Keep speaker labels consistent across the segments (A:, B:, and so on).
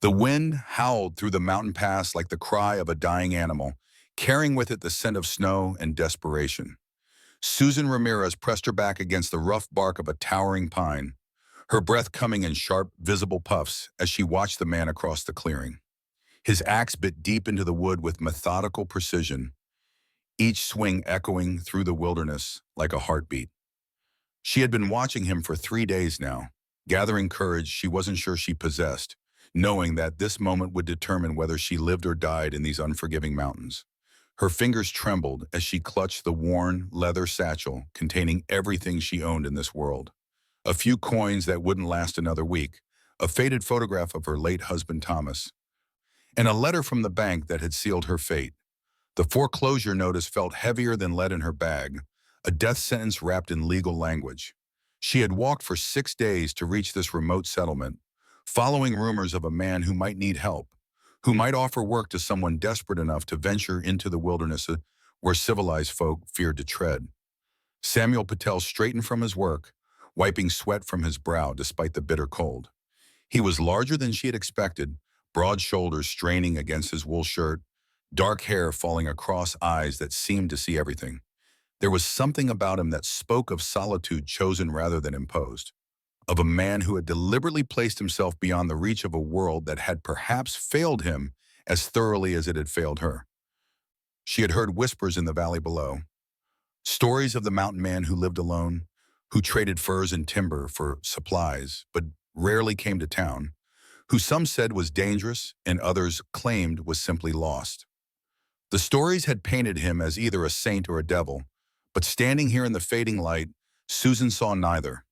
A: The wind howled through the mountain pass like the cry of a dying animal, carrying with it the scent of snow and desperation. Susan Ramirez pressed her back against the rough bark of a towering pine, her breath coming in sharp, visible puffs as she watched the man across the clearing. His axe bit deep into the wood with methodical precision, each swing echoing through the wilderness like a heartbeat. She had been watching him for 3 days now, gathering courage she wasn't sure she possessed, knowing that this moment would determine whether she lived or died in these unforgiving mountains. Her fingers trembled as she clutched the worn, leather satchel containing everything she owned in this world. A few coins that wouldn't last another week, a faded photograph of her late husband Thomas, and a letter from the bank that had sealed her fate. The foreclosure notice felt heavier than lead in her bag, a death sentence wrapped in legal language. She had walked for 6 days to reach this remote settlement, following rumors of a man who might need help, who might offer work to someone desperate enough to venture into the wilderness where civilized folk feared to tread. Samuel Patel straightened from his work, wiping sweat from his brow despite the bitter cold. He was larger than she had expected, broad shoulders straining against his wool shirt, dark hair falling across eyes that seemed to see everything. There was something about him that spoke of solitude chosen rather than imposed, of a man who had deliberately placed himself beyond the reach of a world that had perhaps failed him as thoroughly as it had failed her. She had heard whispers in the valley below, stories of the mountain man who lived alone, who traded furs and timber for supplies, but rarely came to town, who some said was dangerous and others claimed was simply lost. The stories had painted him as either a saint or a devil, but standing here in the fading light, Susan saw neither.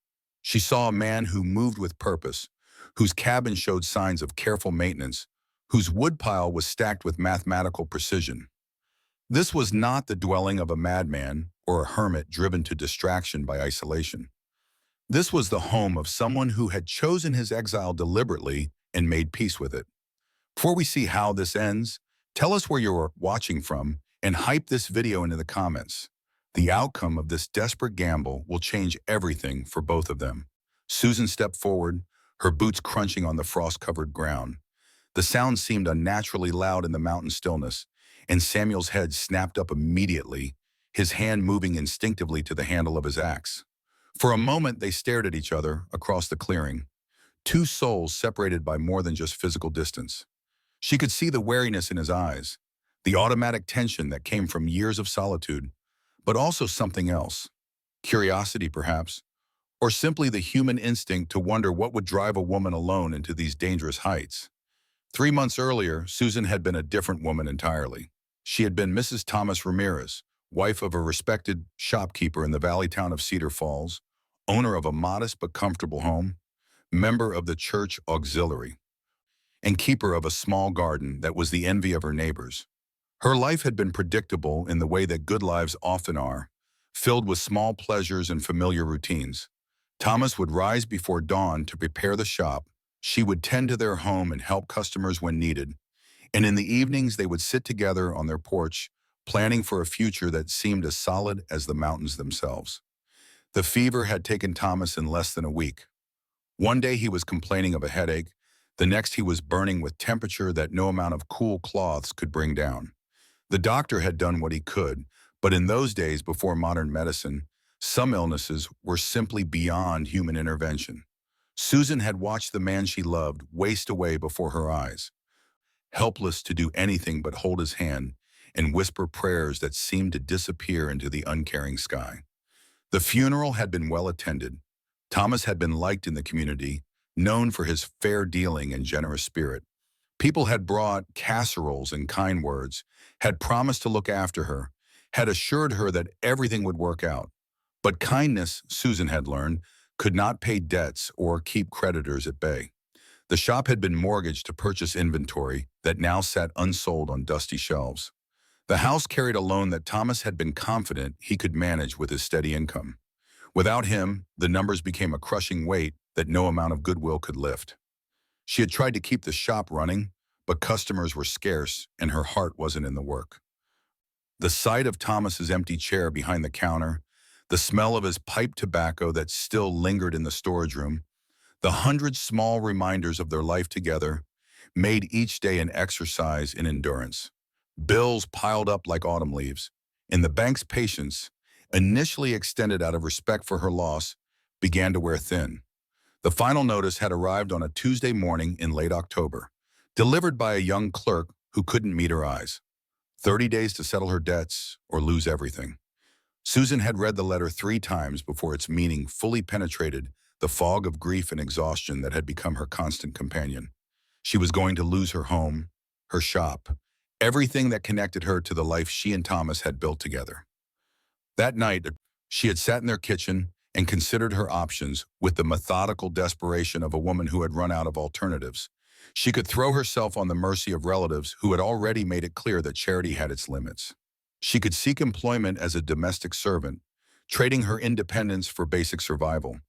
A: She saw a man who moved with purpose, whose cabin showed signs of careful maintenance, whose woodpile was stacked with mathematical precision. This was not the dwelling of a madman or a hermit driven to distraction by isolation. This was the home of someone who had chosen his exile deliberately and made peace with it. Before we see how this ends, tell us where you're watching from and hype this video into the comments. The outcome of this desperate gamble will change everything for both of them. Susan stepped forward, her boots crunching on the frost-covered ground. The sound seemed unnaturally loud in the mountain stillness, and Samuel's head snapped up immediately, his hand moving instinctively to the handle of his axe. For a moment, they stared at each other across the clearing, two souls separated by more than just physical distance. She could see the wariness in his eyes, the automatic tension that came from years of solitude, but also something else. Curiosity, perhaps, or simply the human instinct to wonder what would drive a woman alone into these dangerous heights. 3 months earlier, Susan had been a different woman entirely. She had been Mrs. Thomas Ramirez, wife of a respected shopkeeper in the valley town of Cedar Falls, owner of a modest but comfortable home, member of the church auxiliary, and keeper of a small garden that was the envy of her neighbors. Her life had been predictable in the way that good lives often are, filled with small pleasures and familiar routines. Thomas would rise before dawn to prepare the shop, she would tend to their home and help customers when needed, and in the evenings they would sit together on their porch, planning for a future that seemed as solid as the mountains themselves. The fever had taken Thomas in less than a week. One day he was complaining of a headache, the next he was burning with temperature that no amount of cool cloths could bring down. The doctor had done what he could, but in those days before modern medicine, some illnesses were simply beyond human intervention. Susan had watched the man she loved waste away before her eyes, helpless to do anything but hold his hand and whisper prayers that seemed to disappear into the uncaring sky. The funeral had been well attended. Thomas had been liked in the community, known for his fair dealing and generous spirit. People had brought casseroles and kind words, had promised to look after her, had assured her that everything would work out. But kindness, Susan had learned, could not pay debts or keep creditors at bay. The shop had been mortgaged to purchase inventory that now sat unsold on dusty shelves. The house carried a loan that Thomas had been confident he could manage with his steady income. Without him, the numbers became a crushing weight that no amount of goodwill could lift. She had tried to keep the shop running, but customers were scarce and her heart wasn't in the work. The sight of Thomas's empty chair behind the counter, the smell of his pipe tobacco that still lingered in the storage room, the 100 small reminders of their life together made each day an exercise in endurance. Bills piled up like autumn leaves, and the bank's patience, initially extended out of respect for her loss, began to wear thin. The final notice had arrived on a Tuesday morning in late October, delivered by a young clerk who couldn't meet her eyes. 30 days to settle her debts or lose everything. Susan had read the letter 3 times before its meaning fully penetrated the fog of grief and exhaustion that had become her constant companion. She was going to lose her home, her shop, everything that connected her to the life she and Thomas had built together. That night, she had sat in their kitchen and considered her options with the methodical desperation of a woman who had run out of alternatives. She could throw herself on the mercy of relatives who had already made it clear that charity had its limits. She could seek employment as a domestic servant, trading her independence for basic survival.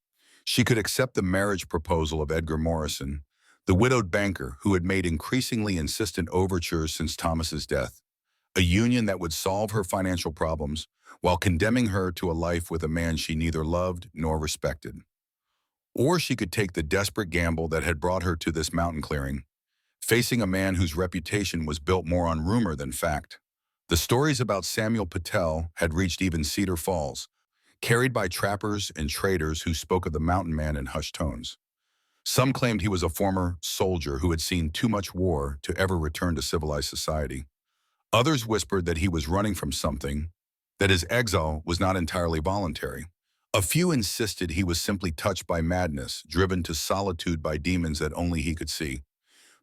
A: She could accept the marriage proposal of Edgar Morrison, the widowed banker who had made increasingly insistent overtures since Thomas's death, a union that would solve her financial problems while condemning her to a life with a man she neither loved nor respected. Or she could take the desperate gamble that had brought her to this mountain clearing, facing a man whose reputation was built more on rumor than fact. The stories about Samuel Patel had reached even Cedar Falls, carried by trappers and traders who spoke of the mountain man in hushed tones. Some claimed he was a former soldier who had seen too much war to ever return to civilized society. Others whispered that he was running from something, that his exile was not entirely voluntary. A few insisted he was simply touched by madness, driven to solitude by demons that only he could see.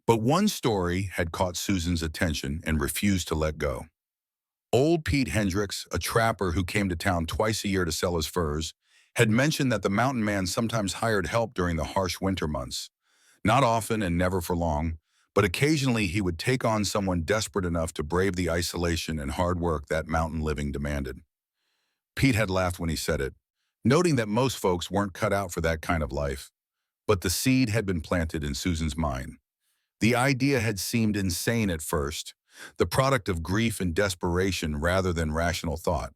A: But one story had caught Susan's attention and refused to let go. Old Pete Hendricks, a trapper who came to town twice a year to sell his furs, had mentioned that the mountain man sometimes hired help during the harsh winter months. Not often and never for long, but occasionally he would take on someone desperate enough to brave the isolation and hard work that mountain living demanded. Pete had laughed when he said it, noting that most folks weren't cut out for that kind of life. But the seed had been planted in Susan's mind. The idea had seemed insane at first, the product of grief and desperation rather than rational thought.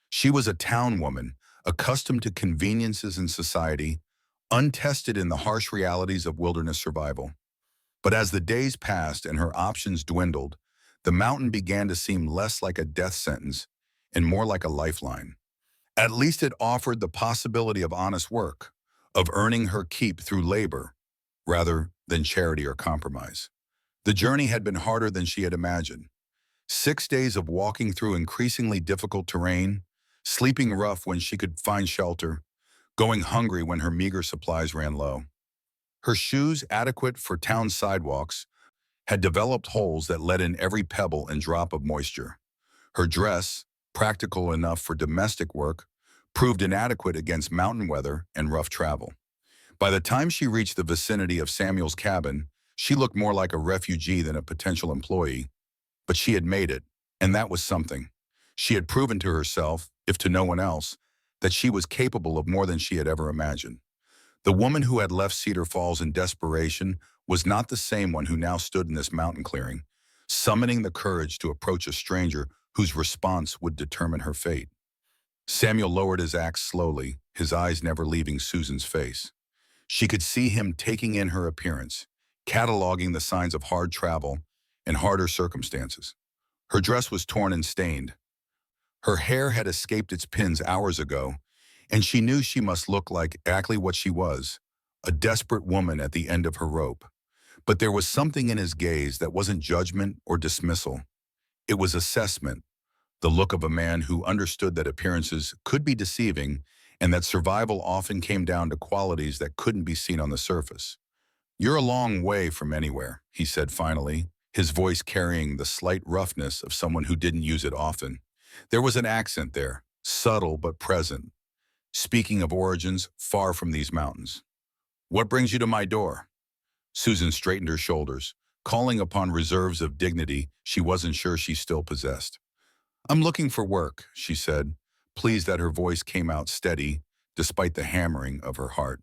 A: She was a town woman, accustomed to conveniences in society, untested in the harsh realities of wilderness survival. But as the days passed and her options dwindled, the mountain began to seem less like a death sentence and more like a lifeline. At least it offered the possibility of honest work, of earning her keep through labor, rather than charity or compromise. The journey had been harder than she had imagined. 6 days of walking through increasingly difficult terrain, sleeping rough when she could find shelter, going hungry when her meager supplies ran low. Her shoes, adequate for town sidewalks, had developed holes that let in every pebble and drop of moisture. Her dress, practical enough for domestic work, proved inadequate against mountain weather and rough travel. By the time she reached the vicinity of Samuel's cabin, she looked more like a refugee than a potential employee. But she had made it, and that was something. She had proven to herself, if to no one else, that she was capable of more than she had ever imagined. The woman who had left Cedar Falls in desperation was not the same one who now stood in this mountain clearing, summoning the courage to approach a stranger whose response would determine her fate. Samuel lowered his axe slowly, his eyes never leaving Susan's face. She could see him taking in her appearance, cataloging the signs of hard travel and harder circumstances. Her dress was torn and stained. Her hair had escaped its pins hours ago, and she knew she must look like exactly what she was, a desperate woman at the end of her rope. But there was something in his gaze that wasn't judgment or dismissal. It was assessment, the look of a man who understood that appearances could be deceiving and that survival often came down to qualities that couldn't be seen on the surface. "You're a long way from anywhere," he said finally, his voice carrying the slight roughness of someone who didn't use it often. There was an accent there, subtle but present, speaking of origins far from these mountains. "What brings you to my door?" Susan straightened her shoulders, calling upon reserves of dignity she wasn't sure she still possessed. "I'm looking for work," she said, pleased that her voice came out steady, despite the hammering of her heart.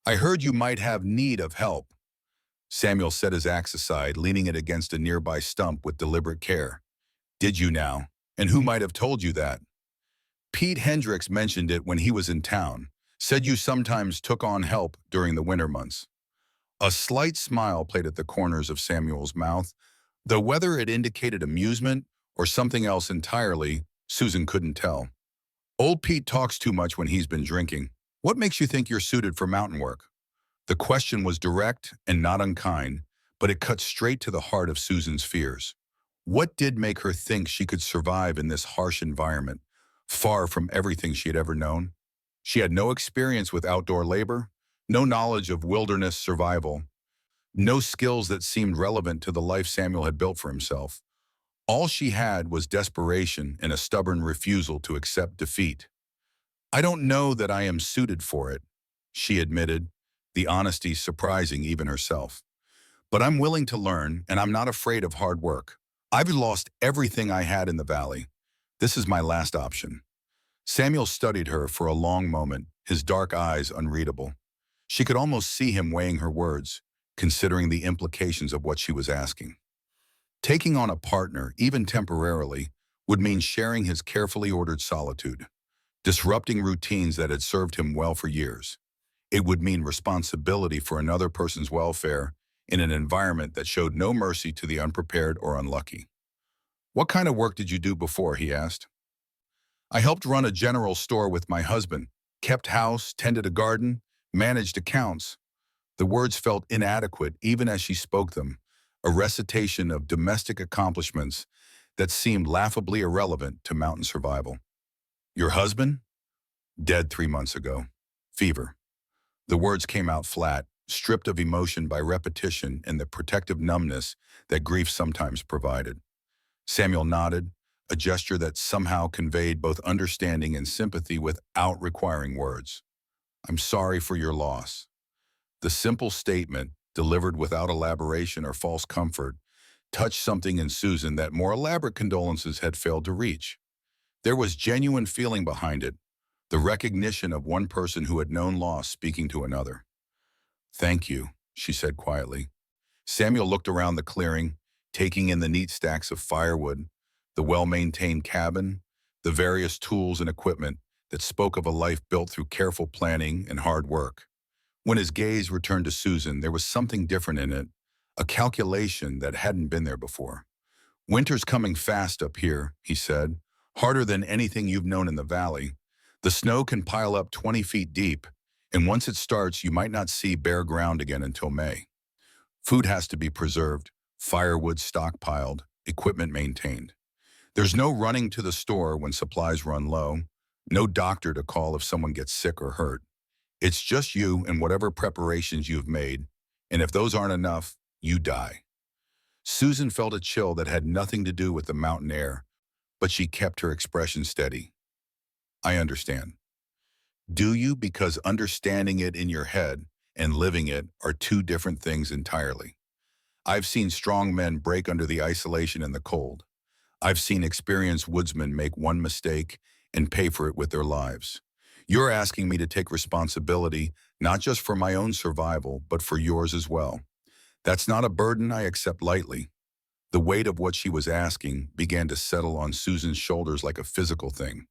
A: "I heard you might have need of help." Samuel set his axe aside, leaning it against a nearby stump with deliberate care. "Did you now? And who might have told you that?" "Pete Hendricks mentioned it when he was in town. Said you sometimes took on help during the winter months." A slight smile played at the corners of Samuel's mouth, though whether it indicated amusement or something else entirely, Susan couldn't tell. Old Pete talks too much when he's been drinking. What makes you think you're suited for mountain work? The question was direct and not unkind, but it cut straight to the heart of Susan's fears. What did make her think she could survive in this harsh environment, far from everything she had ever known? She had no experience with outdoor labor, no knowledge of wilderness survival, no skills that seemed relevant to the life Samuel had built for himself. All she had was desperation and a stubborn refusal to accept defeat. "I don't know that I am suited for it," she admitted, the honesty surprising even herself. "But I'm willing to learn, and I'm not afraid of hard work. I've lost everything I had in the valley. This is my last option." Samuel studied her for a long moment, his dark eyes unreadable. She could almost see him weighing her words, considering the implications of what she was asking. Taking on a partner, even temporarily, would mean sharing his carefully ordered solitude, disrupting routines that had served him well for years. It would mean responsibility for another person's welfare in an environment that showed no mercy to the unprepared or unlucky. "What kind of work did you do before?" he asked. "I helped run a general store with my husband, kept house, tended a garden, managed accounts." The words felt inadequate even as she spoke them, a recitation of domestic accomplishments that seemed laughably irrelevant to mountain survival. "Your husband? Dead 3 months ago. Fever." The words came out flat, stripped of emotion by repetition and the protective numbness that grief sometimes provided. Samuel nodded, a gesture that somehow conveyed both understanding and sympathy without requiring words. "I'm sorry for your loss." The simple statement, delivered without elaboration or false comfort, touched something in Susan that more elaborate condolences had failed to reach. There was genuine feeling behind it, the recognition of one person who had known loss speaking to another. "Thank you," she said quietly. Samuel looked around the clearing, taking in the neat stacks of firewood, the well-maintained cabin, the various tools and equipment that spoke of a life built through careful planning and hard work. When his gaze returned to Susan, there was something different in it, a calculation that hadn't been there before. "Winter's coming fast up here," he said, "harder than anything you've known in the valley. The snow can pile up 20 feet deep, and once it starts, you might not see bare ground again until May. Food has to be preserved, firewood stockpiled, equipment maintained. There's no running to the store when supplies run low, no doctor to call if someone gets sick or hurt. It's just you and whatever preparations you've made, and if those aren't enough, you die." Susan felt a chill that had nothing to do with the mountain air, but she kept her expression steady. "I understand." "Do you? Because understanding it in your head and living it are two different things entirely. I've seen strong men break under the isolation and the cold. I've seen experienced woodsmen make one mistake and pay for it with their lives. You're asking me to take responsibility, not just for my own survival, but for yours as well. That's not a burden I accept lightly." The weight of what she was asking began to settle on Susan's shoulders like a physical thing.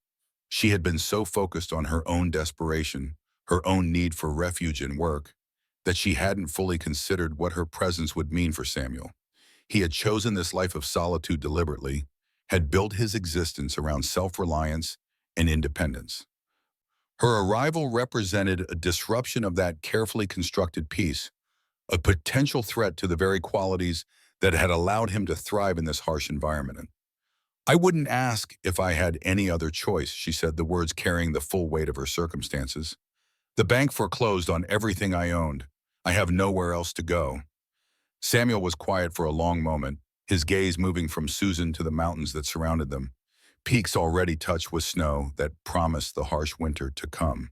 A: She had been so focused on her own desperation, her own need for refuge and work, that she hadn't fully considered what her presence would mean for Samuel. He had chosen this life of solitude deliberately, had built his existence around self-reliance and independence. Her arrival represented a disruption of that carefully constructed peace, a potential threat to the very qualities that had allowed him to thrive in this harsh environment. "I wouldn't ask if I had any other choice," she said, the words carrying the full weight of her circumstances. "The bank foreclosed on everything I owned. I have nowhere else to go." Samuel was quiet for a long moment, his gaze moving from Susan to the mountains that surrounded them, peaks already touched with snow that promised the harsh winter to come.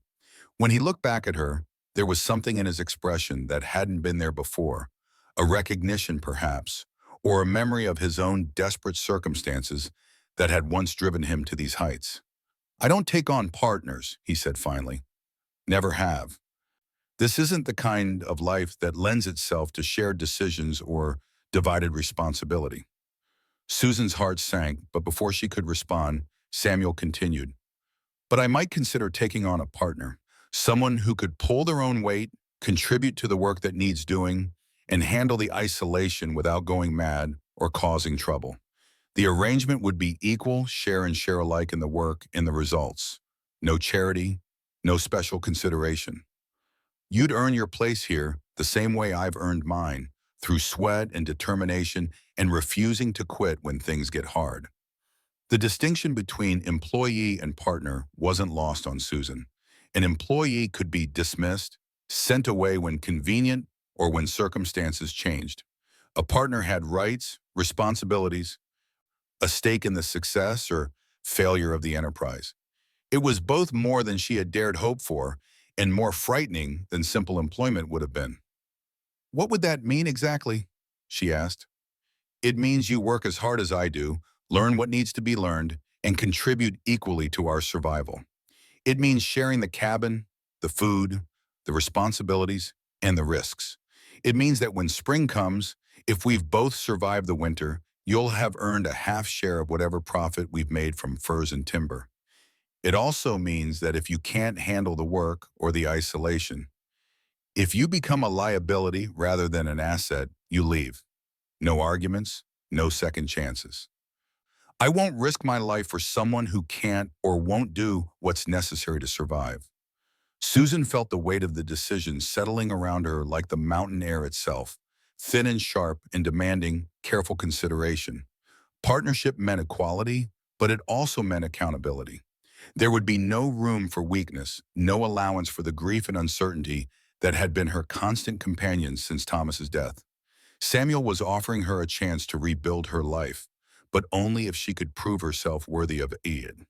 A: When he looked back at her, there was something in his expression that hadn't been there before, a recognition perhaps, or a memory of his own desperate circumstances that had once driven him to these heights. "I don't take on partners," he said finally. "Never have. This isn't the kind of life that lends itself to shared decisions or divided responsibility." Susan's heart sank, but before she could respond, Samuel continued, "But I might consider taking on a partner, someone who could pull their own weight, contribute to the work that needs doing, and handle the isolation without going mad or causing trouble. The arrangement would be equal, share and share alike in the work and the results. No charity, no special consideration. You'd earn your place here the same way I've earned mine, through sweat and determination and refusing to quit when things get hard. The distinction between employee and partner wasn't lost on Susan. An employee could be dismissed, sent away when convenient, or when circumstances changed. A partner had rights, responsibilities, a stake in the success or failure of the enterprise. It was both more than she had dared hope for and more frightening than simple employment would have been. "What would that mean exactly?" she asked. "It means you work as hard as I do, learn what needs to be learned, and contribute equally to our survival. It means sharing the cabin, the food, the responsibilities, and the risks. It means that when spring comes, if we've both survived the winter, you'll have earned a half share of whatever profit we've made from furs and timber. It also means that if you can't handle the work or the isolation, if you become a liability rather than an asset, you leave. No arguments, no second chances. I won't risk my life for someone who can't or won't do what's necessary to survive." Susan felt the weight of the decision settling around her like the mountain air itself, thin and sharp and demanding careful consideration. Partnership meant equality, but it also meant accountability. There would be no room for weakness, no allowance for the grief and uncertainty that had been her constant companions since Thomas's death. Samuel was offering her a chance to rebuild her life, but only if she could prove herself worthy of aid.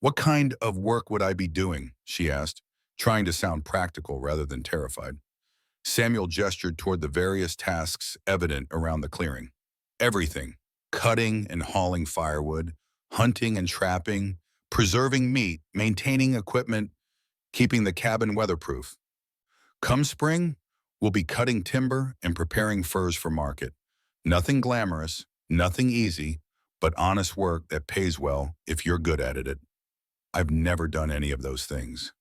A: "What kind of work would I be doing?" she asked, trying to sound practical rather than terrified. Samuel gestured toward the various tasks evident around the clearing. "Everything: cutting and hauling firewood, hunting and trapping, preserving meat, maintaining equipment, keeping the cabin weatherproof. Come spring, we'll be cutting timber and preparing furs for market. Nothing glamorous, nothing easy, but honest work that pays well if you're good at it." "I've never done any of those things."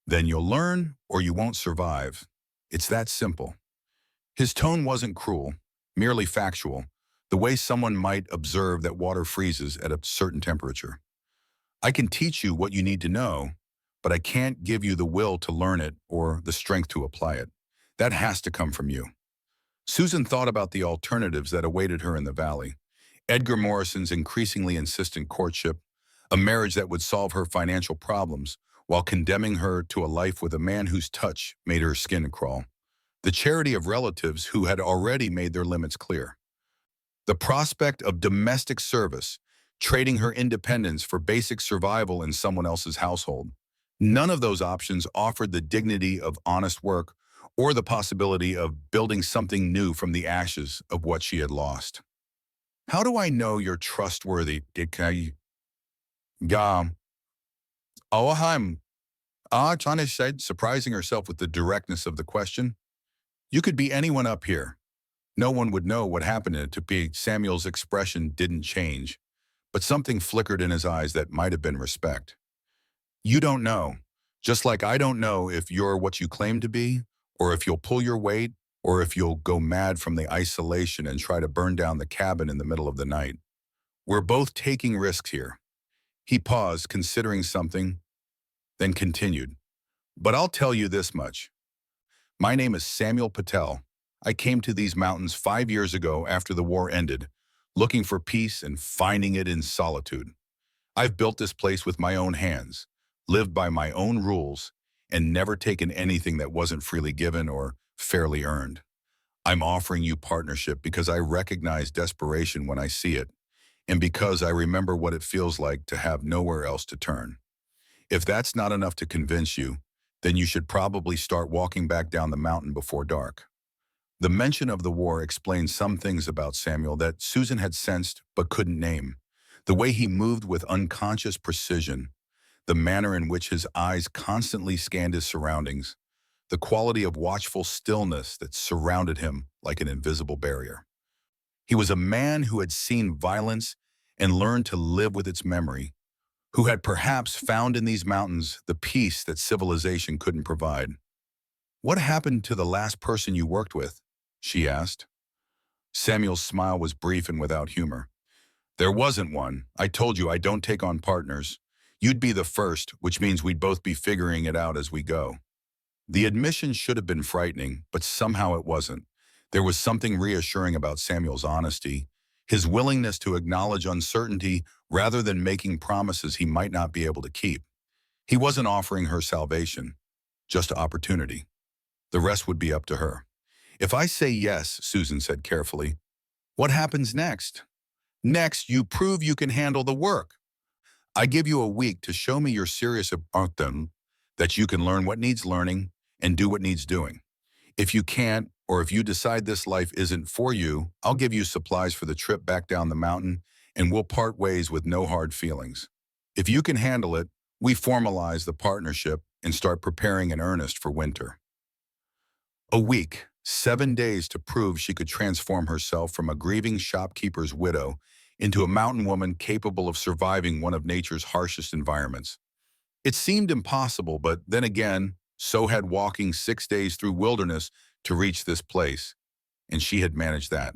A: "Then you'll learn or you won't survive. It's that simple." His tone wasn't cruel, merely factual, the way someone might observe that water freezes at a certain temperature. "I can teach you what you need to know, but I can't give you the will to learn it or the strength to apply it. That has to come from you." Susan thought about the alternatives that awaited her in the valley. Edgar Morrison's increasingly insistent courtship, a marriage that would solve her financial problems while condemning her to a life with a man whose touch made her skin crawl. The charity of relatives who had already made their limits clear. The prospect of domestic service, trading her independence for basic survival in someone else's household. None of those options offered the dignity of honest work or the possibility of building something new from the ashes of what she had lost. "How do I know you're trustworthy?" "Yeah, Oaheim," Tanya said, surprising herself with the directness of the question. "You could be anyone up here. No one would know what happened to be." Samuel's expression didn't change, but something flickered in his eyes that might have been respect. "You don't know. Just like I don't know if you're what you claim to be, or if you'll pull your weight, or if you'll go mad from the isolation and try to burn down the cabin in the middle of the night. We're both taking risks here." He paused, considering something, then continued. "But I'll tell you this much. My name is Samuel Patel. I came to these mountains 5 years ago after the war ended, looking for peace and finding it in solitude. I've built this place with my own hands, lived by my own rules, and never taken anything that wasn't freely given or fairly earned. I'm offering you partnership because I recognize desperation when I see it, and because I remember what it feels like to have nowhere else to turn. If that's not enough to convince you, then you should probably start walking back down the mountain before dark." The mention of the war explained some things about Samuel that Susan had sensed but couldn't name. The way he moved with unconscious precision, the manner in which his eyes constantly scanned his surroundings, the quality of watchful stillness that surrounded him like an invisible barrier. He was a man who had seen violence and learned to live with its memory, who had perhaps found in these mountains the peace that civilization couldn't provide. "What happened to the last person you worked with?" she asked. Samuel's smile was brief and without humor. "There wasn't one. I told you I don't take on partners. You'd be the first, which means we'd both be figuring it out as we go." The admission should have been frightening, but somehow it wasn't. There was something reassuring about Samuel's honesty, his willingness to acknowledge uncertainty rather than making promises he might not be able to keep. He wasn't offering her salvation, just opportunity. The rest would be up to her. "If I say yes," Susan said carefully, "what happens next?" "Next, you prove you can handle the work. I give you a week to show me you're serious about them, that you can learn what needs learning and do what needs doing. If you can't, or if you decide this life isn't for you, I'll give you supplies for the trip back down the mountain, and we'll part ways with no hard feelings. If you can handle it, we formalize the partnership and start preparing in earnest for winter." A week, 7 days to prove she could transform herself from a grieving shopkeeper's widow into a mountain woman capable of surviving one of nature's harshest environments. It seemed impossible, but then again, so had walking 6 days through wilderness to reach this place, and she had managed that.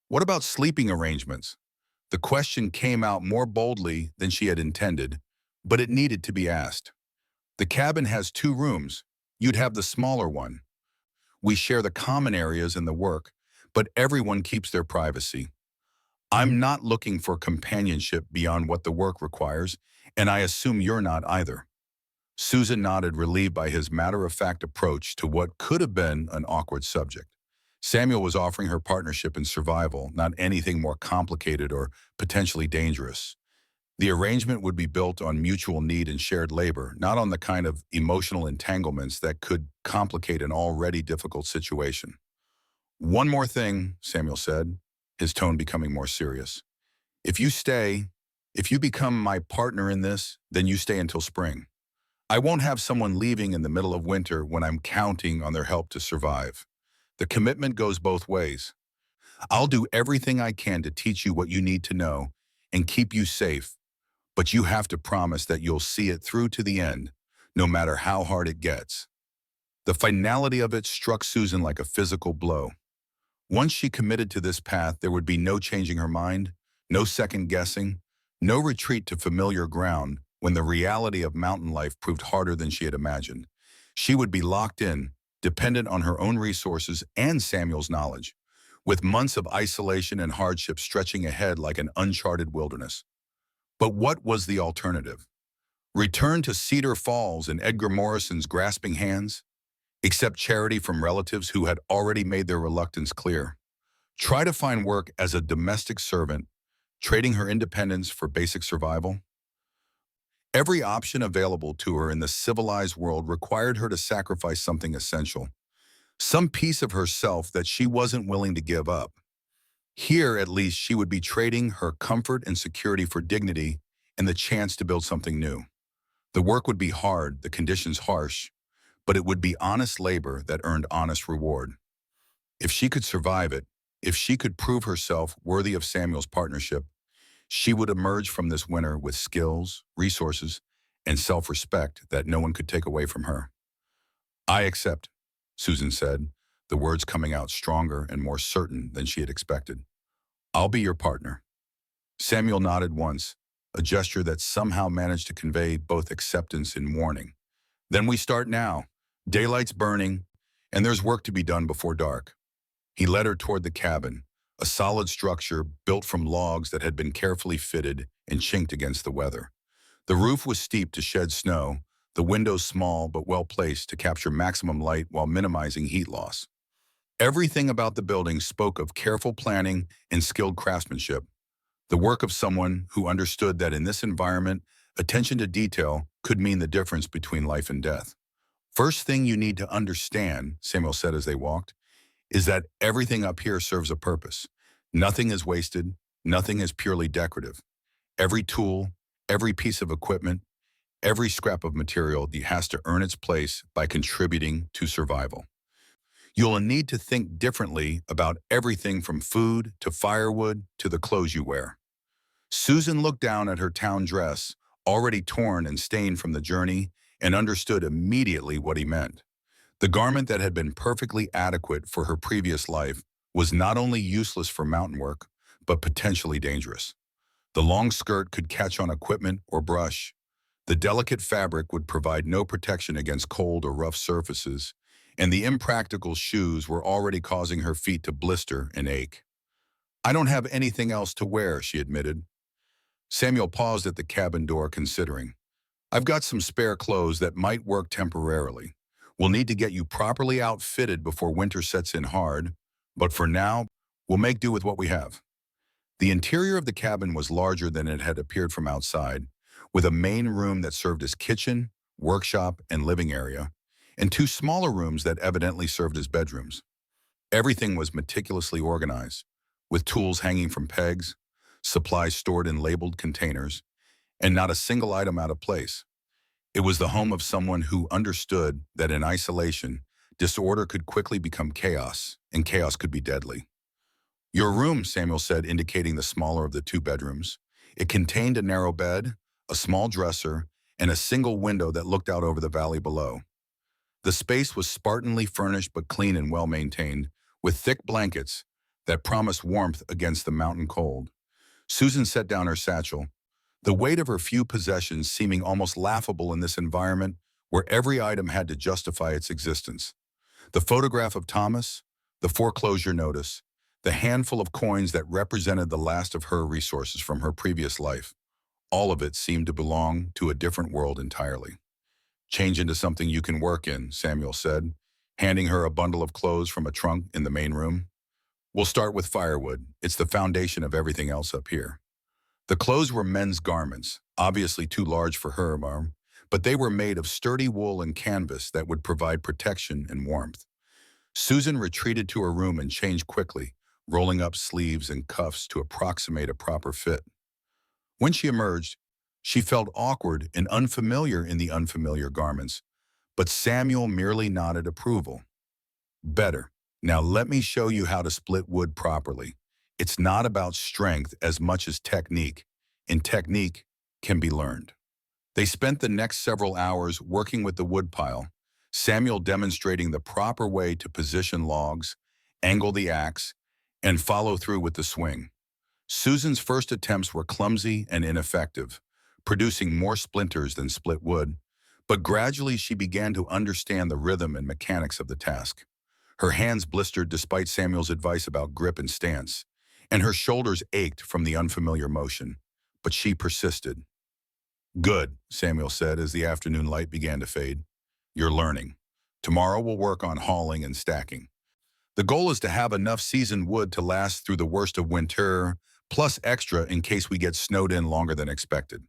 A: What about sleeping arrangements? The question came out more boldly than she had intended, but it needed to be asked. "The cabin has 2 rooms. You'd have the smaller one. We share the common areas and the work, but everyone keeps their privacy. I'm not looking for companionship beyond what the work requires, and I assume you're not either." Susan nodded, relieved by his matter-of-fact approach to what could have been an awkward subject. Samuel was offering her partnership in survival, not anything more complicated or potentially dangerous. The arrangement would be built on mutual need and shared labor, not on the kind of emotional entanglements that could complicate an already difficult situation. "One more thing," Samuel said, his tone becoming more serious. If you become my partner in this, then you stay until spring. I won't have someone leaving in the middle of winter when I'm counting on their help to survive. The commitment goes both ways. I'll do everything I can to teach you what you need to know and keep you safe, but you have to promise that you'll see it through to the end, no matter how hard it gets." The finality of it struck Susan like a physical blow. Once she committed to this path, there would be no changing her mind, no second guessing, no retreat to familiar ground when the reality of mountain life proved harder than she had imagined. She would be locked in, dependent on her own resources and Samuel's knowledge, with months of isolation and hardship stretching ahead like an uncharted wilderness. But what was the alternative? Return to Cedar Falls in Edgar Morrison's grasping hands? Accept charity from relatives who had already made their reluctance clear? Try to find work as a domestic servant, trading her independence for basic survival? Every option available to her in the civilized world required her to sacrifice something essential, some piece of herself that she wasn't willing to give up. Here, at least, she would be trading her comfort and security for dignity and the chance to build something new. The work would be hard, the conditions harsh, but it would be honest labor that earned honest reward. If she could survive it, if she could prove herself worthy of Samuel's partnership, she would emerge from this winter with skills, resources, and self-respect that no one could take away from her. "I accept," Susan said, the words coming out stronger and more certain than she had expected. "I'll be your partner." Samuel nodded once, a gesture that somehow managed to convey both acceptance and warning. "Then we start now. Daylight's burning, and there's work to be done before dark." He led her toward the cabin, a solid structure built from logs that had been carefully fitted and chinked against the weather. The roof was steep to shed snow, the windows small but well placed to capture maximum light while minimizing heat loss. Everything about the building spoke of careful planning and skilled craftsmanship, the work of someone who understood that in this environment, attention to detail could mean the difference between life and death. "First thing you need to understand," Samuel said as they walked, "is that everything up here serves a purpose. Nothing is wasted, nothing is purely decorative. Every tool, every piece of equipment, every scrap of material has to earn its place by contributing to survival. You'll need to think differently about everything from food to firewood to the clothes you wear." Susan looked down at her town dress, already torn and stained from the journey, and understood immediately what he meant. The garment that had been perfectly adequate for her previous life was not only useless for mountain work, but potentially dangerous. The long skirt could catch on equipment or brush. The delicate fabric would provide no protection against cold or rough surfaces, and the impractical shoes were already causing her feet to blister and ache. "I don't have anything else to wear," she admitted. Samuel paused at the cabin door, considering. "I've got some spare clothes that might work temporarily. We'll need to get you properly outfitted before winter sets in hard, but for now, we'll make do with what we have." The interior of the cabin was larger than it had appeared from outside, with a main room that served as kitchen, workshop, and living area, and two smaller rooms that evidently served as bedrooms. Everything was meticulously organized, with tools hanging from pegs, supplies stored in labeled containers, and not a single item out of place. It was the home of someone who understood that in isolation, disorder could quickly become chaos, and chaos could be deadly. "Your room," Samuel said, indicating the smaller of the two bedrooms. It contained a narrow bed, a small dresser, and a single window that looked out over the valley below. The space was spartanly furnished but clean and well-maintained, with thick blankets that promised warmth against the mountain cold. Susan set down her satchel, the weight of her few possessions seeming almost laughable in this environment where every item had to justify its existence. The photograph of Thomas, the foreclosure notice, the handful of coins that represented the last of her resources from her previous life. All of it seemed to belong to a different world entirely. "Change into something you can work in," Samuel said, handing her a bundle of clothes from a trunk in the main room. "We'll start with firewood. It's the foundation of everything else up here." The clothes were men's garments, obviously too large for her arm, but they were made of sturdy wool and canvas that would provide protection and warmth. Susan retreated to her room and changed quickly, rolling up sleeves and cuffs to approximate a proper fit. When she emerged, she felt awkward and unfamiliar in the unfamiliar garments, but Samuel merely nodded approval. "Better. Now let me show you how to split wood properly. It's not about strength as much as technique, and technique can be learned." They spent the next several hours working with the woodpile, Samuel demonstrating the proper way to position logs, angle the axe, and follow through with the swing. Susan's first attempts were clumsy and ineffective, producing more splinters than split wood, but gradually she began to understand the rhythm and mechanics of the task. Her hands blistered despite Samuel's advice about grip and stance, and her shoulders ached from the unfamiliar motion, but she persisted. "Good," Samuel said as the afternoon light began to fade. "You're learning. Tomorrow we'll work on hauling and stacking. The goal is to have enough seasoned wood to last through the worst of winter, plus extra in case we get snowed in longer than expected."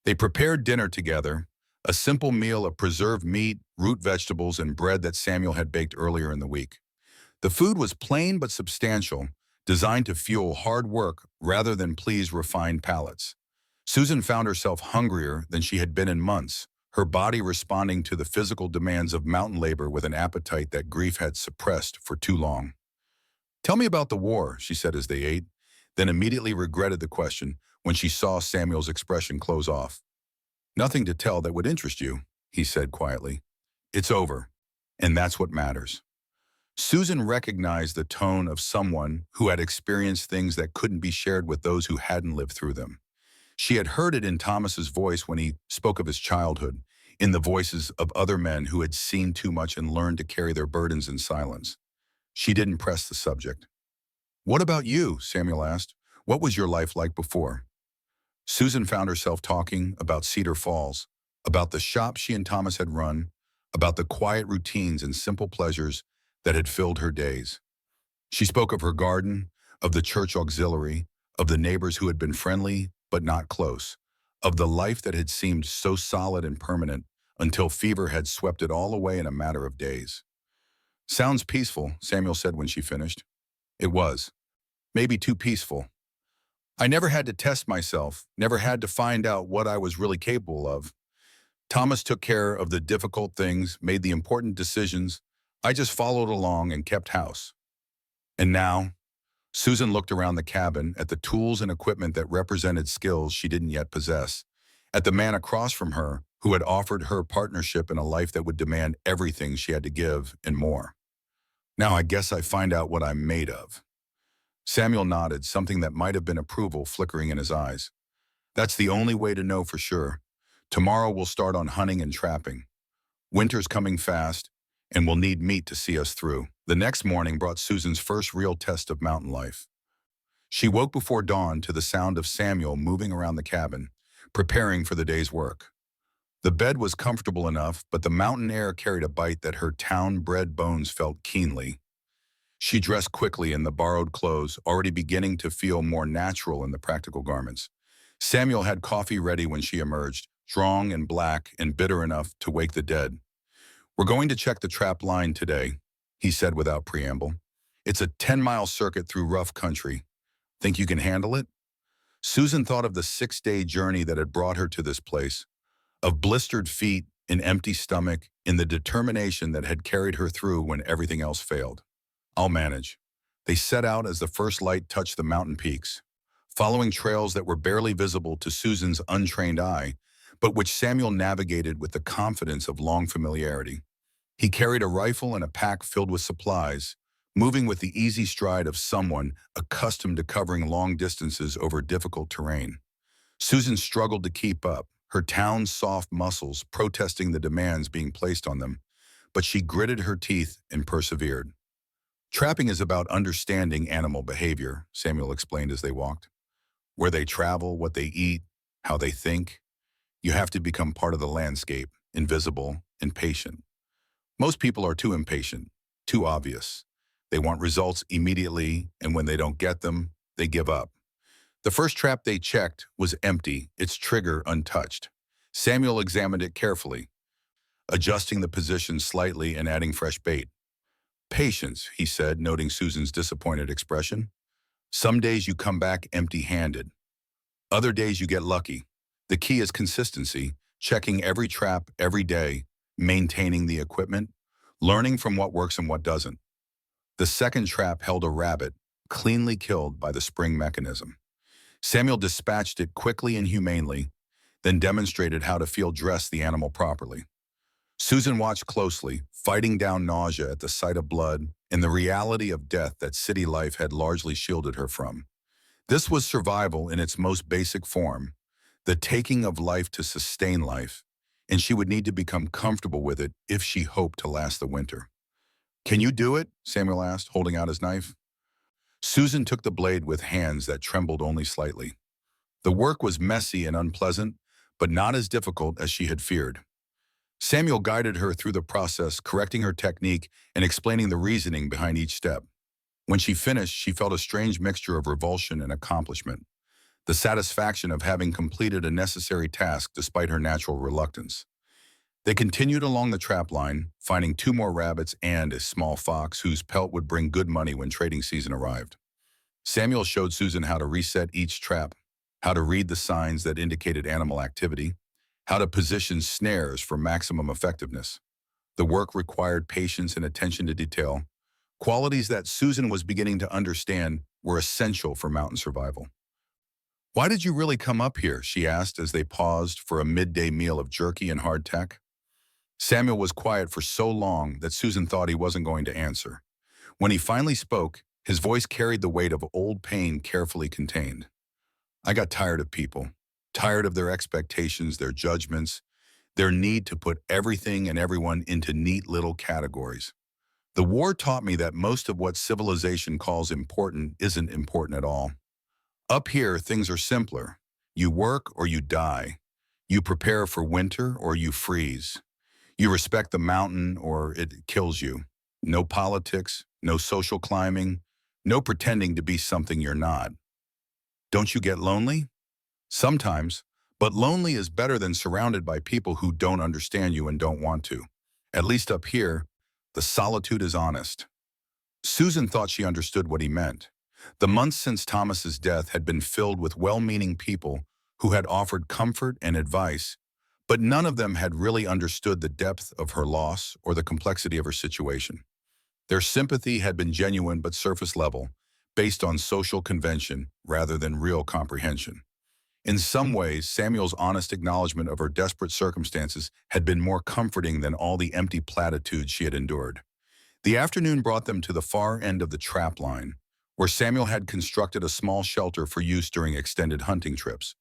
A: They prepared dinner together, a simple meal of preserved meat, root vegetables, and bread that Samuel had baked earlier in the week. The food was plain but substantial, designed to fuel hard work rather than please refined palates. Susan found herself hungrier than she had been in months, her body responding to the physical demands of mountain labor with an appetite that grief had suppressed for too long. "Tell me about the war," she said as they ate, then immediately regretted the question when she saw Samuel's expression close off. "Nothing to tell that would interest you," he said quietly. "It's over, and that's what matters." Susan recognized the tone of someone who had experienced things that couldn't be shared with those who hadn't lived through them. She had heard it in Thomas's voice when he spoke of his childhood, in the voices of other men who had seen too much and learned to carry their burdens in silence. She didn't press the subject. "What about you?" Samuel asked. "What was your life like before?" Susan found herself talking about Cedar Falls, about the shop she and Thomas had run, about the quiet routines and simple pleasures that had filled her days. She spoke of her garden, of the church auxiliary, of the neighbors who had been friendly but not close, of the life that had seemed so solid and permanent until fever had swept it all away in a matter of days. "Sounds peaceful," Samuel said when she finished. It was. Maybe too peaceful. "I never had to test myself, never had to find out what I was really capable of. Thomas took care of the difficult things, made the important decisions. I just followed along and kept house." And now, Susan looked around the cabin at the tools and equipment that represented skills she didn't yet possess, at the man across from her who had offered her partnership in a life that would demand everything she had to give and more. Now I guess I find out what I'm made of. Samuel nodded, something that might have been approval flickering in his eyes. That's the only way to know for sure. Tomorrow we'll start on hunting and trapping. Winter's coming fast, and we'll need meat to see us through. The next morning brought Susan's first real test of mountain life. She woke before dawn to the sound of Samuel moving around the cabin, preparing for the day's work. The bed was comfortable enough, but the mountain air carried a bite that her town-bred bones felt keenly. She dressed quickly in the borrowed clothes, already beginning to feel more natural in the practical garments. Samuel had coffee ready when she emerged, strong and black and bitter enough to wake the dead. "We're going to check the trap line today," he said without preamble. "It's a 10-mile circuit through rough country. Think you can handle it?" Susan thought of the 6-day journey that had brought her to this place, of blistered feet, an empty stomach, and the determination that had carried her through when everything else failed. "I'll manage." They set out as the first light touched the mountain peaks, following trails that were barely visible to Susan's untrained eye, but which Samuel navigated with the confidence of long familiarity. He carried a rifle and a pack filled with supplies, moving with the easy stride of someone accustomed to covering long distances over difficult terrain. Susan struggled to keep up, her town's soft muscles protesting the demands being placed on them, but she gritted her teeth and persevered. "Trapping is about understanding animal behavior," Samuel explained as they walked. "Where they travel, what they eat, how they think. You have to become part of the landscape, invisible and patient. Most people are too impatient, too obvious. They want results immediately, and when they don't get them, they give up." The first trap they checked was empty, its trigger untouched. Samuel examined it carefully, adjusting the position slightly and adding fresh bait. "Patience," he said, noting Susan's disappointed expression. "Some days you come back empty-handed. Other days you get lucky. The key is consistency, checking every trap every day, maintaining the equipment, learning from what works and what doesn't." The second trap held a rabbit, cleanly killed by the spring mechanism. Samuel dispatched it quickly and humanely, then demonstrated how to field dress the animal properly. Susan watched closely, fighting down nausea at the sight of blood and the reality of death that city life had largely shielded her from. This was survival in its most basic form, the taking of life to sustain life, and she would need to become comfortable with it if she hoped to last the winter. "Can you do it?" Samuel asked, holding out his knife. Susan took the blade with hands that trembled only slightly. The work was messy and unpleasant, but not as difficult as she had feared. Samuel guided her through the process, correcting her technique and explaining the reasoning behind each step. When she finished, she felt a strange mixture of revulsion and accomplishment, the satisfaction of having completed a necessary task despite her natural reluctance. They continued along the trap line, finding 2 more rabbits and a small fox whose pelt would bring good money when trading season arrived. Samuel showed Susan how to reset each trap, how to read the signs that indicated animal activity, how to position snares for maximum effectiveness. The work required patience and attention to detail, qualities that Susan was beginning to understand were essential for mountain survival. "Why did you really come up here?" she asked as they paused for a midday meal of jerky and hardtack. Samuel was quiet for so long that Susan thought he wasn't going to answer. When he finally spoke, his voice carried the weight of old pain carefully contained. "I got tired of people, tired of their expectations, their judgments, their need to put everything and everyone into neat little categories. The war taught me that most of what civilization calls important isn't important at all. Up here, things are simpler. You work or you die. You prepare for winter or you freeze. You respect the mountain or it kills you. No politics, no social climbing, no pretending to be something you're not. Don't you get lonely? Sometimes, but lonely is better than surrounded by people who don't understand you and don't want to. At least up here, the solitude is honest." Susan thought she understood what he meant. The months since Thomas's death had been filled with well-meaning people who had offered comfort and advice, but none of them had really understood the depth of her loss or the complexity of her situation. Their sympathy had been genuine but surface level, based on social convention rather than real comprehension. In some ways, Samuel's honest acknowledgement of her desperate circumstances had been more comforting than all the empty platitudes she had endured. The afternoon brought them to the far end of the trap line, where Samuel had constructed a small shelter for use during extended hunting trips.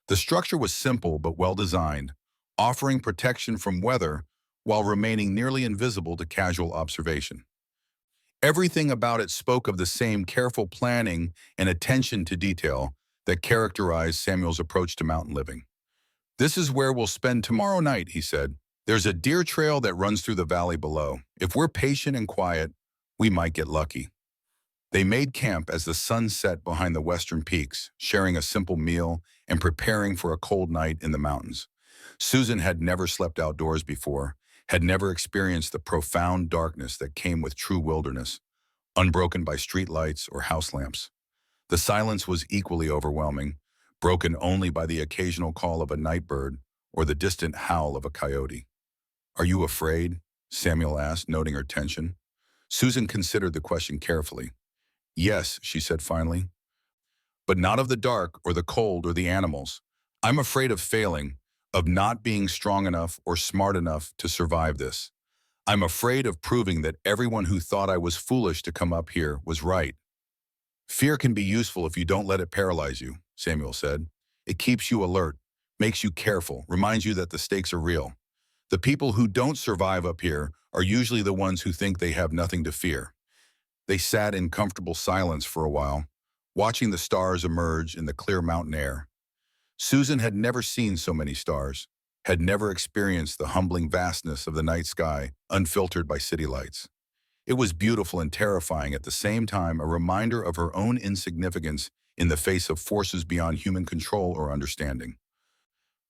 A: The structure was simple but well designed, offering protection from weather while remaining nearly invisible to casual observation. Everything about it spoke of the same careful planning and attention to detail that characterized Samuel's approach to mountain living. "This is where we'll spend tomorrow night," he said. "There's a deer trail that runs through the valley below. If we're patient and quiet, we might get lucky." They made camp as the sun set behind the western peaks, sharing a simple meal and preparing for a cold night in the mountains. Susan had never slept outdoors before, had never experienced the profound darkness that came with true wilderness, unbroken by street lights or house lamps. The silence was equally overwhelming, broken only by the occasional call of a night bird or the distant howl of a coyote. "Are you afraid?" Samuel asked, noting her tension. Susan considered the question carefully. "Yes," she said finally, "but not of the dark or the cold or the animals. I'm afraid of failing, of not being strong enough or smart enough to survive this. I'm afraid of proving that everyone who thought I was foolish to come up here was right." "Fear can be useful if you don't let it paralyze you," Samuel said. "It keeps you alert, makes you careful, reminds you that the stakes are real. The people who don't survive up here are usually the ones who think they have nothing to fear." They sat in comfortable silence for a while, watching the stars emerge in the clear mountain air. Susan had never seen so many stars, had never experienced the humbling vastness of the night sky unfiltered by city lights. It was beautiful and terrifying at the same time, a reminder of her own insignificance in the face of forces beyond human control or understanding.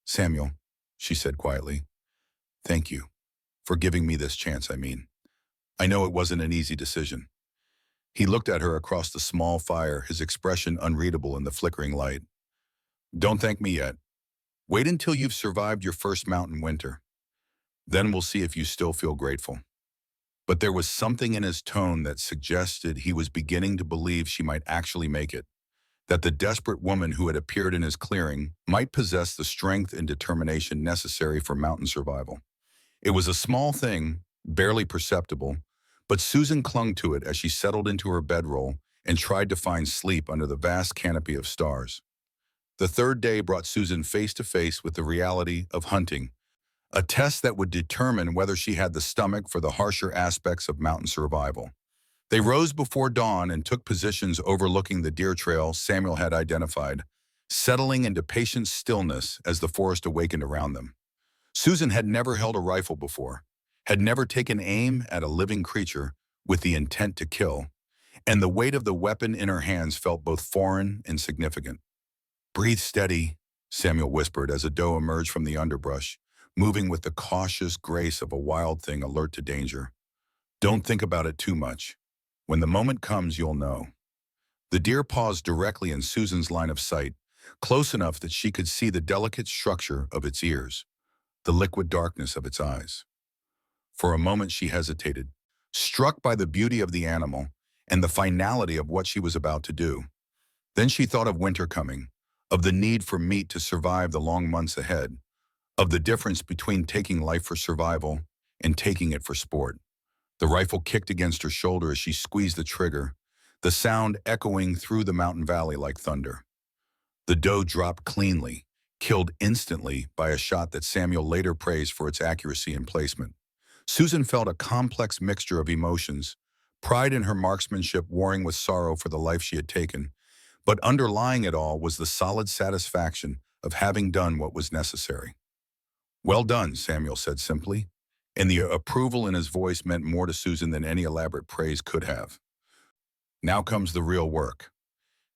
A: "Samuel," she said quietly, "thank you for giving me this chance, I mean. I know it wasn't an easy decision." He looked at her across the small fire, his expression unreadable in the flickering light. "Don't thank me yet. Wait until you've survived your first mountain winter. Then we'll see if you still feel grateful." But there was something in his tone that suggested he was beginning to believe she might actually make it, that the desperate woman who had appeared in his clearing might possess the strength and determination necessary for mountain survival. It was a small thing, barely perceptible, but Susan clung to it as she settled into her bedroll and tried to find sleep under the vast canopy of stars. The third day brought Susan face to face with the reality of hunting, a test that would determine whether she had the stomach for the harsher aspects of mountain survival. They rose before dawn and took positions overlooking the deer trail Samuel had identified, settling into patient stillness as the forest awakened around them. Susan had never held a rifle before, had never taken aim at a living creature with the intent to kill, and the weight of the weapon in her hands felt both foreign and significant. "Breathe steady," Samuel whispered as a doe emerged from the underbrush, moving with the cautious grace of a wild thing alert to danger. "Don't think about it too much. When the moment comes, you'll know." The deer paused directly in Susan's line of sight, close enough that she could see the delicate structure of its ears, the liquid darkness of its eyes. For a moment she hesitated, struck by the beauty of the animal and the finality of what she was about to do. Then she thought of winter coming, of the need for meat to survive the long months ahead, of the difference between taking life for survival and taking it for sport. The rifle kicked against her shoulder as she squeezed the trigger, the sound echoing through the mountain valley like thunder. The doe dropped cleanly, killed instantly by a shot that Samuel later praised for its accuracy and placement. Susan felt a complex mixture of emotions, pride in her marksmanship warring with sorrow for the life she had taken, but underlying it all was the solid satisfaction of having done what was necessary. "Well done," Samuel said simply, and the approval in his voice meant more to Susan than any elaborate praise could have. "Now comes the real work."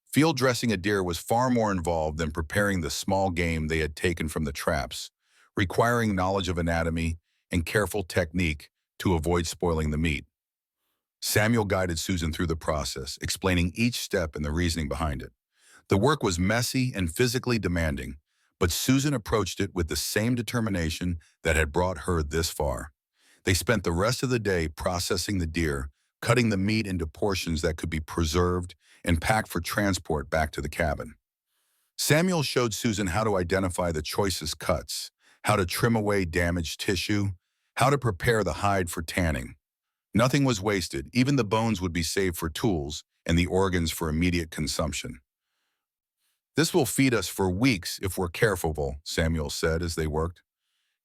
A: Field dressing a deer was far more involved than preparing the small game they had taken from the traps, requiring knowledge of anatomy and careful technique to avoid spoiling the meat. Samuel guided Susan through the process, explaining each step and the reasoning behind it. The work was messy and physically demanding, but Susan approached it with the same determination that had brought her this far. They spent the rest of the day processing the deer, cutting the meat into portions that could be preserved and packed for transport back to the cabin. Samuel showed Susan how to identify the choicest cuts, how to trim away damaged tissue, how to prepare the hide for tanning. Nothing was wasted. Even the bones would be saved for tools and the organs for immediate consumption. This will feed us for weeks if we're careful, Samuel said as they worked.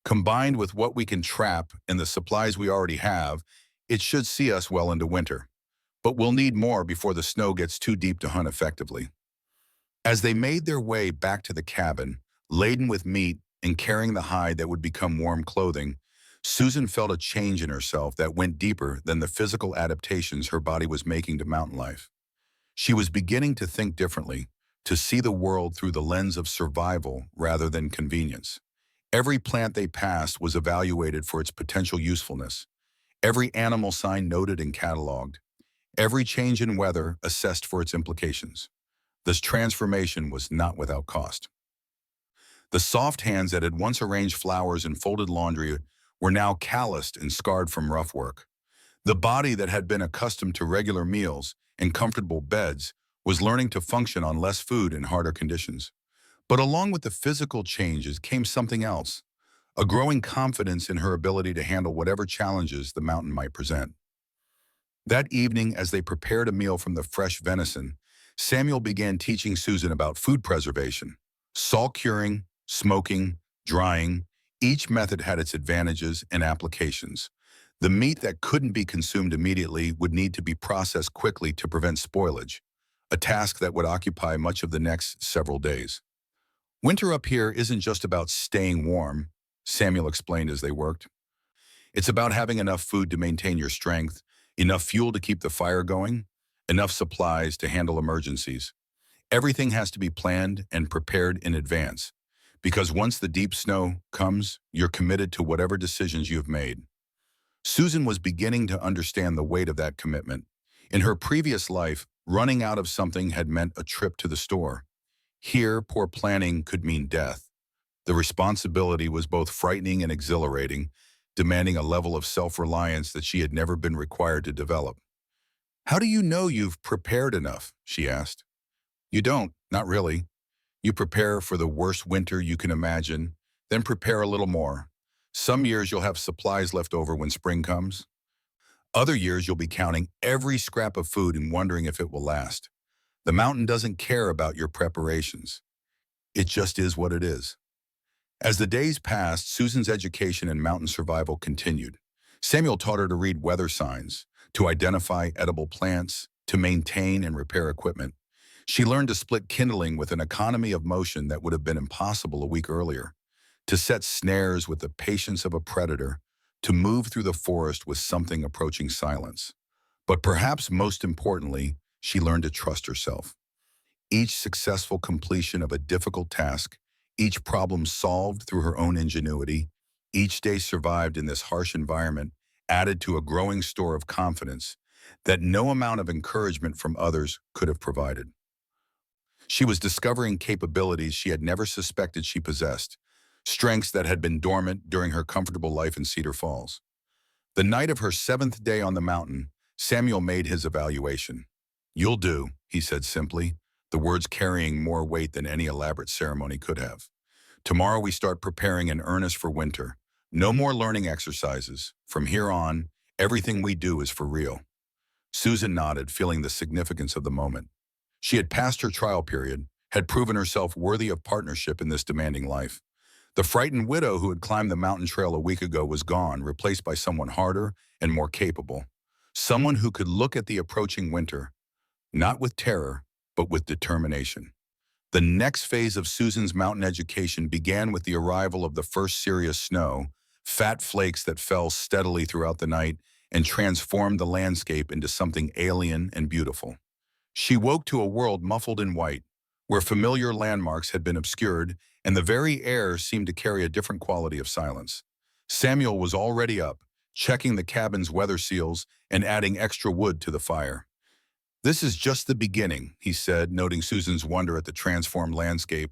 A: Combined with what we can trap and the supplies we already have, it should see us well into winter. But we'll need more before the snow gets too deep to hunt effectively. As they made their way back to the cabin, laden with meat and carrying the hide that would become warm clothing, Susan felt a change in herself that went deeper than the physical adaptations her body was making to mountain life. She was beginning to think differently, to see the world through the lens of survival rather than convenience. Every plant they passed was evaluated for its potential usefulness, every animal sign noted and cataloged, every change in weather assessed for its implications. This transformation was not without cost. The soft hands that had once arranged flowers and folded laundry were now calloused and scarred from rough work. The body that had been accustomed to regular meals and comfortable beds was learning to function on less food and harder conditions. But along with the physical changes came something else, a growing confidence in her ability to handle whatever challenges the mountain might present. That evening, as they prepared a meal from the fresh venison, Samuel began teaching Susan about food preservation. Salt curing, smoking, drying, each method had its advantages and applications. The meat that couldn't be consumed immediately would need to be processed quickly to prevent spoilage, a task that would occupy much of the next several days. Winter up here isn't just about staying warm, Samuel explained as they worked. It's about having enough food to maintain your strength, enough fuel to keep the fire going, enough supplies to handle emergencies. Everything has to be planned and prepared in advance, because once the deep snow comes, you're committed to whatever decisions you've made. Susan was beginning to understand the weight of that commitment. In her previous life, running out of something had meant a trip to the store. Here, poor planning could mean death. The responsibility was both frightening and exhilarating, demanding a level of self-reliance that she had never been required to develop. "How do you know you've prepared enough?" she asked. "You don't, not really. You prepare for the worst winter you can imagine, then prepare a little more. Some years you'll have supplies left over when spring comes. Other years you'll be counting every scrap of food and wondering if it will last. The mountain doesn't care about your preparations. It just is what it is." As the days passed, Susan's education in mountain survival continued. Samuel taught her to read weather signs, to identify edible plants, to maintain and repair equipment. She learned to split kindling with an economy of motion that would have been impossible a week earlier, to set snares with the patience of a predator, to move through the forest with something approaching silence. But perhaps most importantly, she learned to trust herself. Each successful completion of a difficult task, each problem solved through her own ingenuity, each day survived in this harsh environment, added to a growing store of confidence that no amount of encouragement from others could have provided. She was discovering capabilities she had never suspected she possessed, strengths that had been dormant during her comfortable life in Cedar Falls. The night of her 7th day on the mountain, Samuel made his evaluation. "You'll do," he said simply, the words carrying more weight than any elaborate ceremony could have. "Tomorrow we start preparing in earnest for winter. No more learning exercises. From here on, everything we do is for real." Susan nodded, feeling the significance of the moment. She had passed her trial period, had proven herself worthy of partnership in this demanding life. The frightened widow who had climbed the mountain trail a week ago was gone, replaced by someone harder and more capable. Someone who could look at the approaching winter, not with terror, but with determination. The next phase of Susan's mountain education began with the arrival of the first serious snow, fat flakes that fell steadily throughout the night and transformed the landscape into something alien and beautiful. She woke to a world muffled in white, where familiar landmarks had been obscured and the very air seemed to carry a different quality of silence. Samuel was already up, checking the cabin's weather seals and adding extra wood to the fire. "This is just the beginning," he said, noting Susan's wonder at the transformed landscape.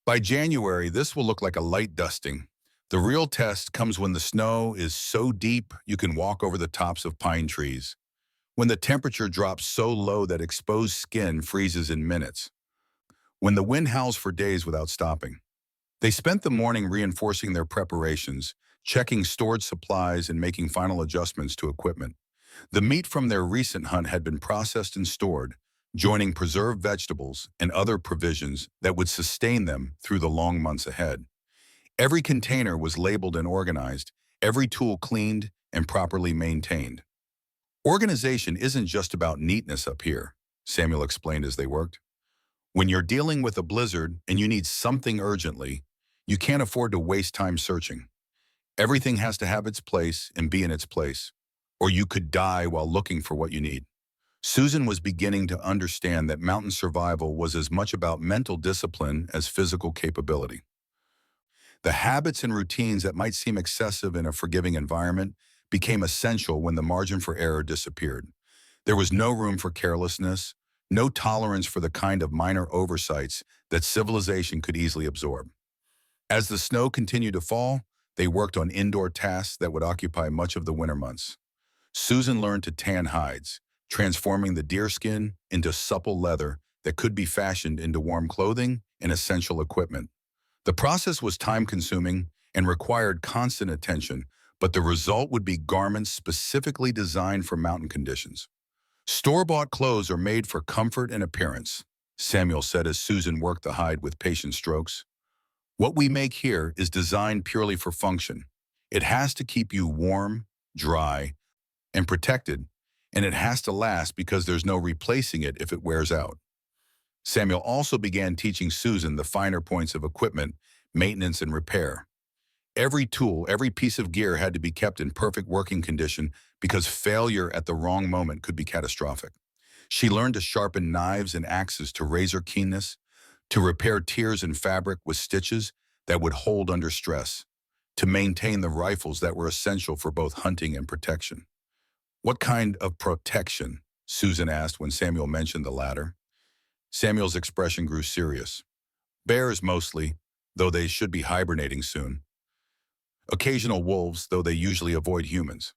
A: "By January, this will look like a light dusting. The real test comes when the snow is so deep you can walk over the tops of pine trees, when the temperature drops so low that exposed skin freezes in minutes, when the wind howls for days without stopping. They spent the morning reinforcing their preparations, checking stored supplies and making final adjustments to equipment. The meat from their recent hunt had been processed and stored, joining preserved vegetables and other provisions that would sustain them through the long months ahead. Every container was labeled and organized, every tool cleaned and properly maintained. Organization isn't just about neatness up here, Samuel explained as they worked. When you're dealing with a blizzard and you need something urgently, you can't afford to waste time searching. Everything has to have its place and be in its place, or you could die while looking for what you need. Susan was beginning to understand that mountain survival was as much about mental discipline as physical capability. The habits and routines that might seem excessive in a forgiving environment became essential when the margin for error disappeared. There was no room for carelessness, no tolerance for the kind of minor oversights that civilization could easily absorb. As the snow continued to fall, they worked on indoor tasks that would occupy much of the winter months. Susan learned to tan hides, transforming the deerskin into supple leather that could be fashioned into warm clothing and essential equipment. The process was time-consuming and required constant attention, but the result would be garments specifically designed for mountain conditions. Store-bought clothes are made for comfort and appearance, Samuel said as Susan worked the hide with patient strokes. What we make here is designed purely for function. It has to keep you warm, dry, and protected, and it has to last because there's no replacing it if it wears out. Samuel also began teaching Susan the finer points of equipment, maintenance, and repair. Every tool, every piece of gear had to be kept in perfect working condition because failure at the wrong moment could be catastrophic. She learned to sharpen knives and axes to razor keenness, to repair tears in fabric with stitches that would hold under stress, to maintain the rifles that were essential for both hunting and protection. "What kind of protection?" Susan asked when Samuel mentioned the latter. Samuel's expression grew serious. "Bears mostly, though they should be hibernating soon. Occasional wolves, though they usually avoid humans.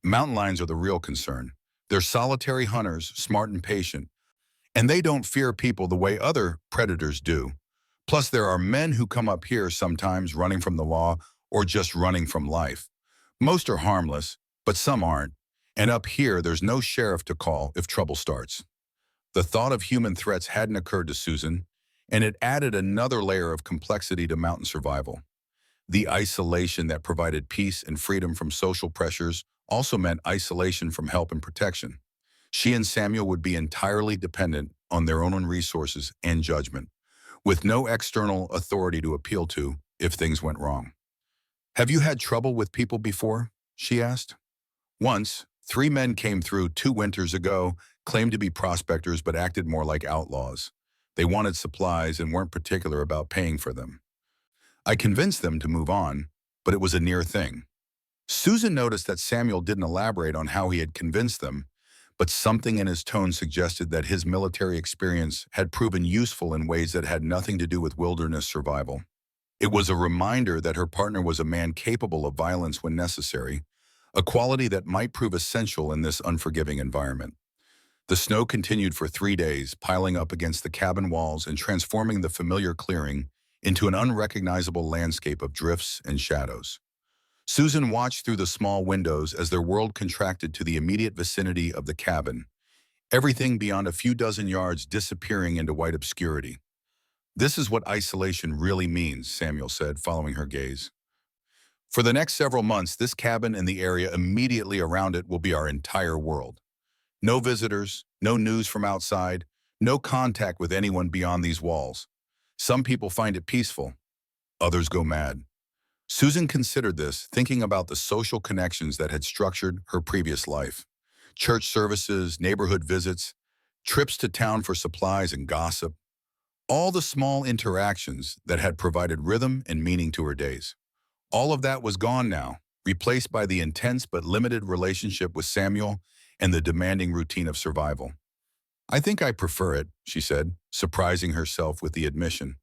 A: Mountain lions are the real concern. They're solitary hunters, smart and patient, and they don't fear people the way other predators do. Plus, there are men who come up here sometimes running from the law or just running from life. Most are harmless, but some aren't. And up here, there's no sheriff to call if trouble starts." The thought of human threats hadn't occurred to Susan, and it added another layer of complexity to mountain survival. The isolation that provided peace and freedom from social pressures also meant isolation from help and protection. She and Samuel would be entirely dependent on their own resources and judgment, with no external authority to appeal to if things went wrong. "Have you had trouble with people before?" she asked. "Once, 3 men came through 2 winters ago, claimed to be prospectors but acted more like outlaws. They wanted supplies and weren't particular about paying for them. I convinced them to move on, but it was a near thing." Susan noticed that Samuel didn't elaborate on how he had convinced them, but something in his tone suggested that his military experience had proven useful in ways that had nothing to do with wilderness survival. It was a reminder that her partner was a man capable of violence when necessary, a quality that might prove essential in this unforgiving environment. The snow continued for 3 days, piling up against the cabin walls and transforming the familiar clearing into an unrecognizable landscape of drifts and shadows. Susan watched through the small windows as their world contracted to the immediate vicinity of the cabin, everything beyond a few dozen yards disappearing into white obscurity. "This is what isolation really means," Samuel said, following her gaze. "For the next several months, this cabin and the area immediately around it will be our entire world. No visitors, no news from outside, no contact with anyone beyond these walls. Some people find it peaceful, others go mad." Susan considered this, thinking about the social connections that had structured her previous life. Church services, neighborhood visits, trips to town for supplies and gossip. All the small interactions that had provided rhythm and meaning to her days. All of that was gone now, replaced by the intense but limited relationship with Samuel and the demanding routine of survival. "I think I prefer it," she said, surprising herself with the admission.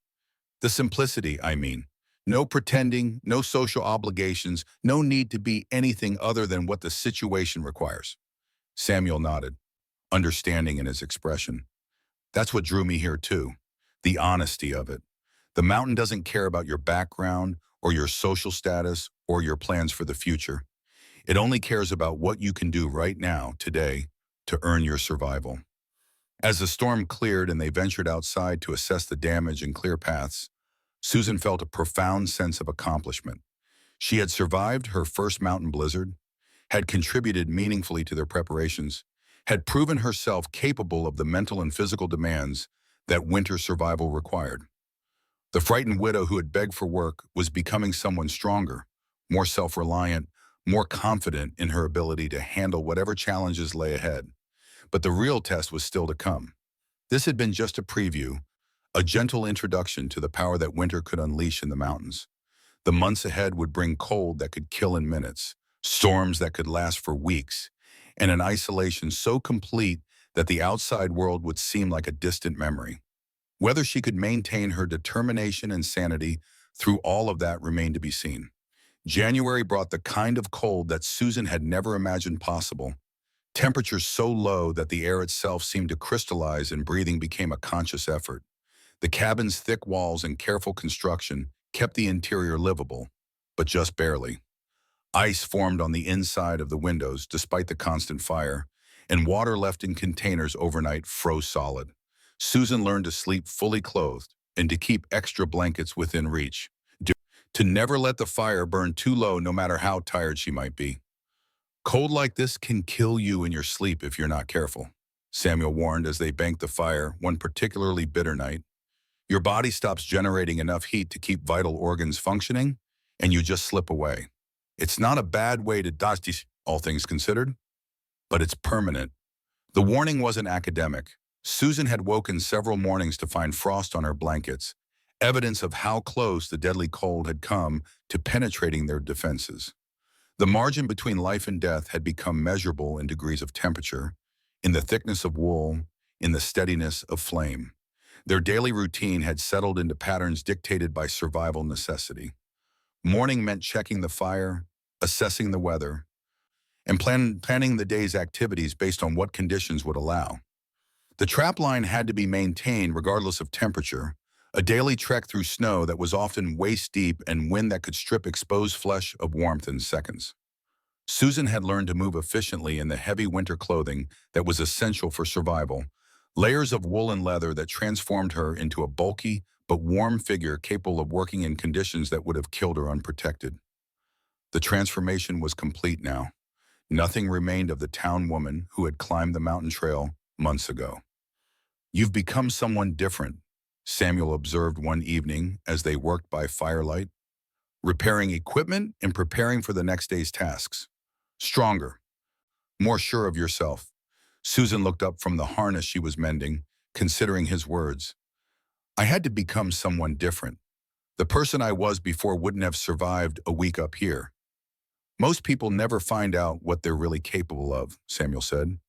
A: "The simplicity, I mean. No pretending, no social obligations, no need to be anything other than what the situation requires." Samuel nodded, understanding in his expression. "That's what drew me here too. The honesty of it. The mountain doesn't care about your background or your social status or your plans for the future. It only cares about what you can do right now, today, to earn your survival. As the storm cleared and they ventured outside to assess the damage and clear paths, Susan felt a profound sense of accomplishment. She had survived her first mountain blizzard, had contributed meaningfully to their preparations, had proven herself capable of the mental and physical demands that winter survival required. The frightened widow who had begged for work was becoming someone stronger, more self-reliant, more confident in her ability to handle whatever challenges lay ahead. But the real test was still to come. This had been just a preview, a gentle introduction to the power that winter could unleash in the mountains. The months ahead would bring cold that could kill in minutes, storms that could last for weeks, and an isolation so complete that the outside world would seem like a distant memory. Whether she could maintain her determination and sanity through all of that remained to be seen. January brought the kind of cold that Susan had never imagined possible. Temperatures so low that the air itself seemed to crystallize and breathing became a conscious effort. The cabin's thick walls and careful construction kept the interior livable, but just barely. Ice formed on the inside of the windows despite the constant fire, and water left in containers overnight froze solid. Susan learned to sleep fully clothed and to keep extra blankets within reach, to never let the fire burn too low no matter how tired she might be. Cold like this can kill you in your sleep if you're not careful, Samuel warned as they banked the fire one particularly bitter night. Your body stops generating enough heat to keep vital organs functioning, and you just slip away. It's not a bad way to die, all things considered, but it's permanent. The warning wasn't academic. Susan had woken several mornings to find frost on her blankets, evidence of how close the deadly cold had come to penetrating their defenses. The margin between life and death had become measurable in degrees of temperature, in the thickness of wool, in the steadiness of flame. Their daily routine had settled into patterns dictated by survival necessity. Morning meant checking the fire, assessing the weather, and planning the day's activities based on what conditions would allow. The trap line had to be maintained regardless of temperature, a daily trek through snow that was often waist-deep and wind that could strip exposed flesh of warmth in seconds. Susan had learned to move efficiently in the heavy winter clothing that was essential for survival, layers of wool and leather that transformed her into a bulky but warm figure capable of working in conditions that would have killed her unprotected. The transformation was complete now. Nothing remained of the town woman who had climbed the mountain trail months ago. "You've become someone different," Samuel observed one evening as they worked by firelight, repairing equipment and preparing for the next day's tasks. "Stronger, more sure of yourself." Susan looked up from the harness she was mending, considering his words. "I had to become someone different. The person I was before wouldn't have survived a week up here." "Most people never find out what they're really capable of," Samuel said.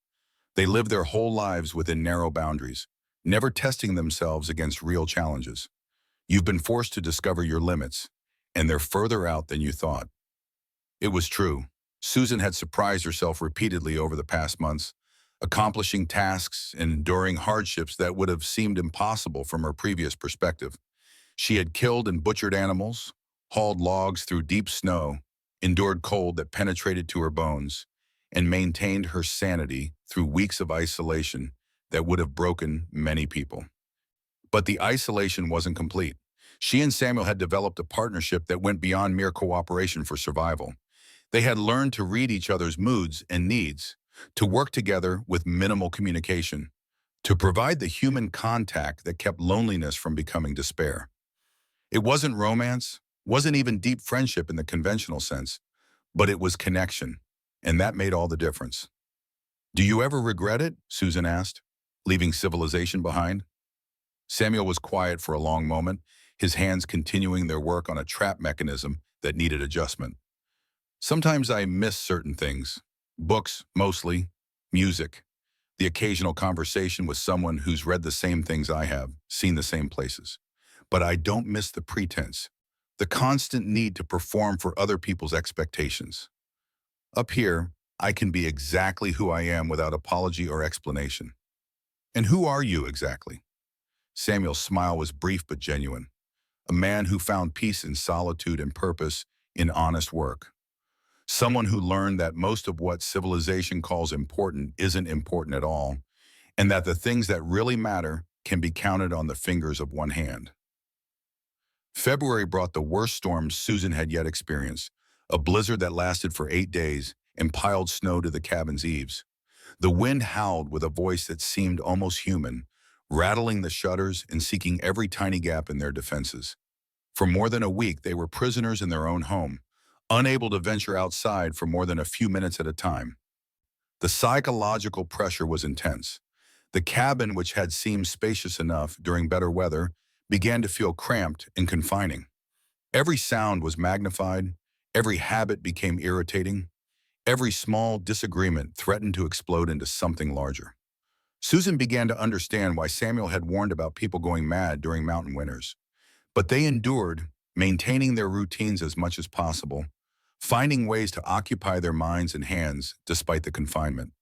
A: "They live their whole lives within narrow boundaries, never testing themselves against real challenges. You've been forced to discover your limits, and they're further out than you thought." It was true. Susan had surprised herself repeatedly over the past months, accomplishing tasks and enduring hardships that would have seemed impossible from her previous perspective. She had killed and butchered animals, hauled logs through deep snow, endured cold that penetrated to her bones, and maintained her sanity through weeks of isolation that would have broken many people. But the isolation wasn't complete. She and Samuel had developed a partnership that went beyond mere cooperation for survival. They had learned to read each other's moods and needs, to work together with minimal communication, to provide the human contact that kept loneliness from becoming despair. It wasn't romance, wasn't even deep friendship in the conventional sense, but it was connection, and that made all the difference. "Do you ever regret it?" Susan asked, "leaving civilization behind?" Samuel was quiet for a long moment, his hands continuing their work on a trap mechanism that needed adjustment. "Sometimes I miss certain things. Books, mostly. Music. The occasional conversation with someone who's read the same things I have, seen the same places. But I don't miss the pretense, the constant need to perform for other people's expectations. Up here, I can be exactly who I am without apology or explanation." "And who are you exactly?" Samuel's smile was brief but genuine. A man who found peace in solitude and purpose in honest work. Someone who learned that most of what civilization calls important isn't important at all, and that the things that really matter can be counted on the fingers of one hand. February brought the worst storm Susan had yet experienced, a blizzard that lasted for 8 days and piled snow to the cabin's eaves. The wind howled with a voice that seemed almost human, rattling the shutters and seeking every tiny gap in their defenses. For more than a week, they were prisoners in their own home, unable to venture outside for more than a few minutes at a time. The psychological pressure was intense. The cabin, which had seemed spacious enough during better weather, began to feel cramped and confining. Every sound was magnified, every habit became irritating, every small disagreement threatened to explode into something larger. Susan began to understand why Samuel had warned about people going mad during mountain winters. But they endured, maintaining their routines as much as possible, finding ways to occupy their minds and hands despite the confinement.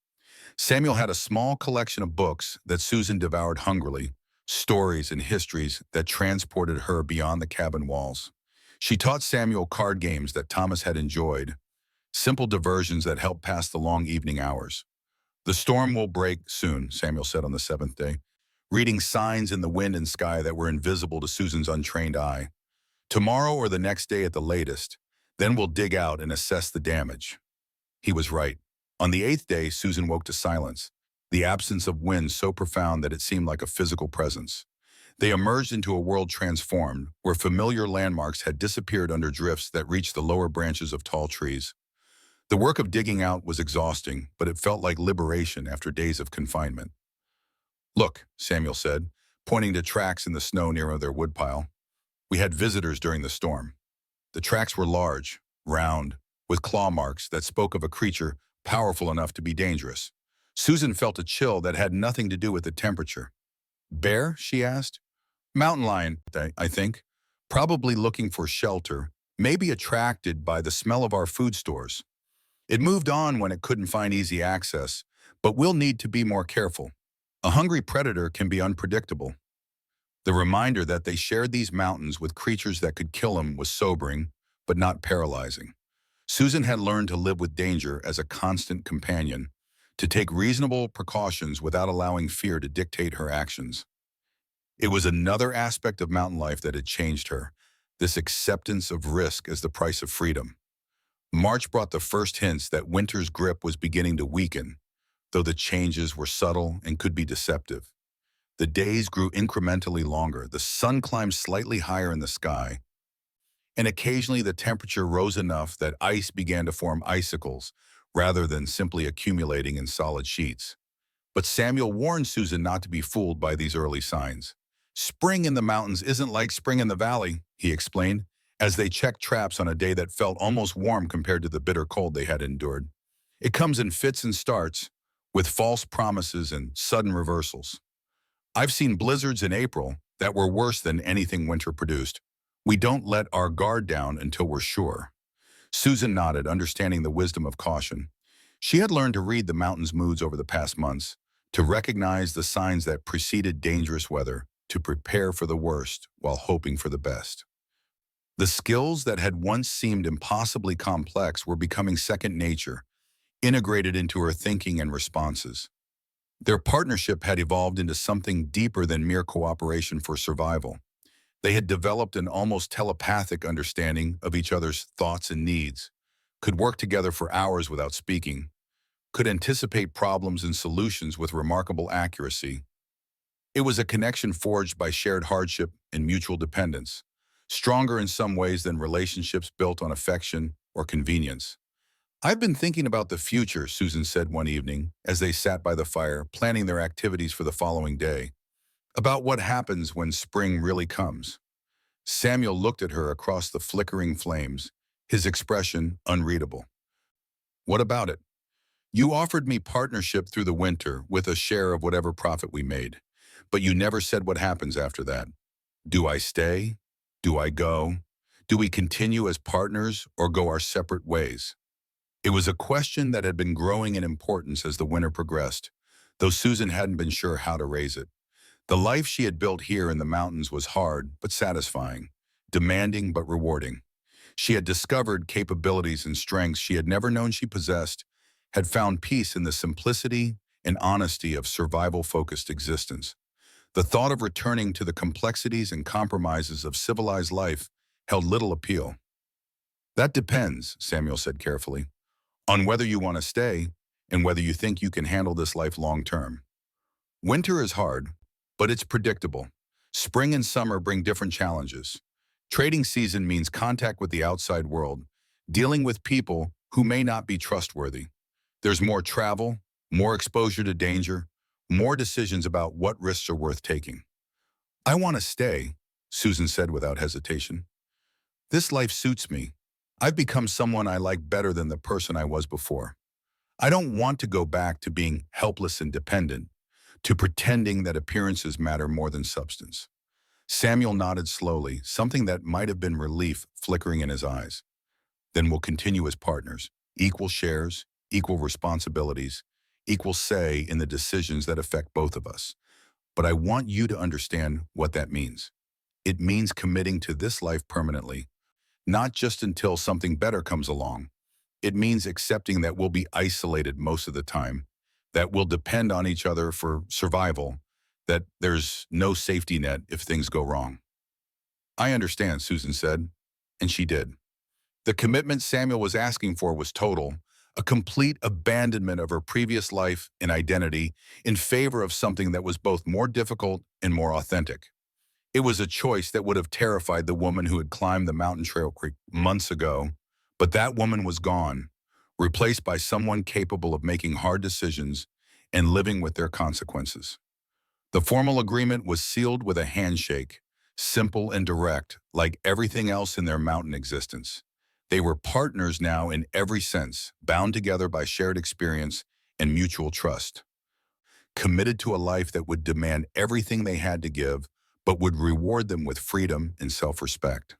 A: Samuel had a small collection of books that Susan devoured hungrily, stories and histories that transported her beyond the cabin walls. She taught Samuel card games that Thomas had enjoyed, simple diversions that helped pass the long evening hours. "The storm will break soon," Samuel said on the seventh day, reading signs in the wind and sky that were invisible to Susan's untrained eye. "Tomorrow or the next day at the latest, then we'll dig out and assess the damage." He was right. On the eighth day, Susan woke to silence, the absence of wind so profound that it seemed like a physical presence. They emerged into a world transformed, where familiar landmarks had disappeared under drifts that reached the lower branches of tall trees. The work of digging out was exhausting, but it felt like liberation after days of confinement. "Look," Samuel said, pointing to tracks in the snow near their woodpile. "We had visitors during the storm. The tracks were large, round, with claw marks that spoke of a creature powerful enough to be dangerous." Susan felt a chill that had nothing to do with the temperature. "Bear?" she asked. "Mountain lion, I think. Probably looking for shelter, maybe attracted by the smell of our food stores. It moved on when it couldn't find easy access, but we'll need to be more careful. A hungry predator can be unpredictable." The reminder that they shared these mountains with creatures that could kill them was sobering, but not paralyzing. Susan had learned to live with danger as a constant companion, to take reasonable precautions without allowing fear to dictate her actions. It was another aspect of mountain life that had changed her, this acceptance of risk as the price of freedom. March brought the first hints that winter's grip was beginning to weaken, though the changes were subtle and could be deceptive. The days grew incrementally longer, the sun climbed slightly higher in the sky, and occasionally the temperature rose enough that ice began to form icicles rather than simply accumulating in solid sheets. But Samuel warned Susan not to be fooled by these early signs. "Spring in the mountains isn't like spring in the valley," he explained, as they checked traps on a day that felt almost warm compared to the bitter cold they had endured. "It comes in fits and starts, with false promises and sudden reversals. I've seen blizzards in April that were worse than anything winter produced. We don't let our guard down until we're sure." Susan nodded, understanding the wisdom of caution. She had learned to read the mountain's moods over the past months, to recognize the signs that preceded dangerous weather, to prepare for the worst while hoping for the best. The skills that had once seemed impossibly complex were becoming second nature, integrated into her thinking and responses. Their partnership had evolved into something deeper than mere cooperation for survival. They had developed an almost telepathic understanding of each other's thoughts and needs, could work together for hours without speaking, could anticipate problems and solutions with remarkable accuracy. It was a connection forged by shared hardship and mutual dependence, stronger in some ways than relationships built on affection or convenience. "I've been thinking about the future," Susan said one evening, as they sat by the fire, planning their activities for the following day. "About what happens when spring really comes." Samuel looked at her across the flickering flames, his expression unreadable. "What about it? You offered me partnership through the winter with a share of whatever profit we made, but you never said what happens after that. Do I stay? Do I go? Do we continue as partners or go our separate ways?" It was a question that had been growing in importance as the winter progressed, though Susan hadn't been sure how to raise it. The life she had built here in the mountains was hard but satisfying, demanding but rewarding. She had discovered capabilities and strengths she had never known she possessed, had found peace in the simplicity and honesty of survival-focused existence. The thought of returning to the complexities and compromises of civilized life held little appeal. "That depends," Samuel said carefully, "on whether you want to stay and whether you think you can handle this life long term. Winter is hard, but it's predictable. Spring and summer bring different challenges. Trading season means contact with the outside world, dealing with people who may not be trustworthy. There's more travel, more exposure to danger, more decisions about what risks are worth taking." "I want to stay," Susan said without hesitation. "This life suits me. I've become someone I like better than the person I was before. I don't want to go back to being helpless and dependent, to pretending that appearances matter more than substance." Samuel nodded slowly, something that might have been relief flickering in his eyes. "Then we'll continue as partners, equal shares, equal responsibilities, equal say in the decisions that affect both of us. But I want you to understand what that means. It means committing to this life permanently, not just until something better comes along. It means accepting that we'll be isolated most of the time, that we'll depend on each other for survival, that there's no safety net if things go wrong." "I understand," Susan said, and she did. The commitment Samuel was asking for was total, a complete abandonment of her previous life and identity in favor of something that was both more difficult and more authentic. It was a choice that would have terrified the woman who had climbed the mountain trail months ago, but that woman was gone, replaced by someone capable of making hard decisions and living with their consequences. The formal agreement was sealed with a handshake, simple and direct, like everything else in their mountain existence. They were partners now in every sense, bound together by shared experience and mutual trust, committed to a life that would demand everything they had to give, but would reward them with freedom and self-respect.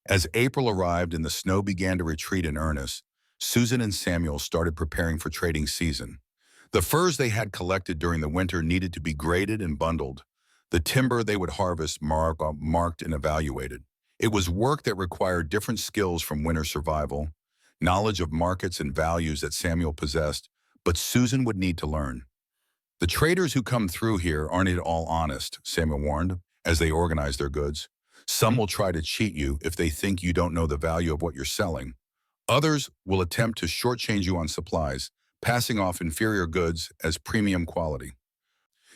A: As April arrived and the snow began to retreat in earnest, Susan and Samuel started preparing for trading season. The furs they had collected during the winter needed to be graded and bundled. The timber they would harvest marked and evaluated. It was work that required different skills from winter survival, knowledge of markets and values that Samuel possessed, but Susan would need to learn. "The traders who come through here aren't at all honest," Samuel warned, as they organized their goods. "Some will try to cheat you if they think you don't know the value of what you're selling. Others will attempt to shortchange you on supplies, passing off inferior goods as premium quality.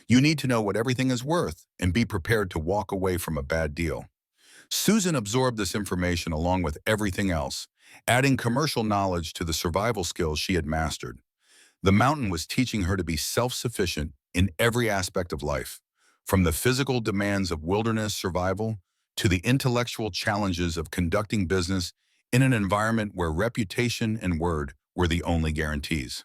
A: You need to know what everything is worth and be prepared to walk away from a bad deal." Susan absorbed this information along with everything else, adding commercial knowledge to the survival skills she had mastered. The mountain was teaching her to be self-sufficient in every aspect of life, from the physical demands of wilderness survival to the intellectual challenges of conducting business in an environment where reputation and word were the only guarantees.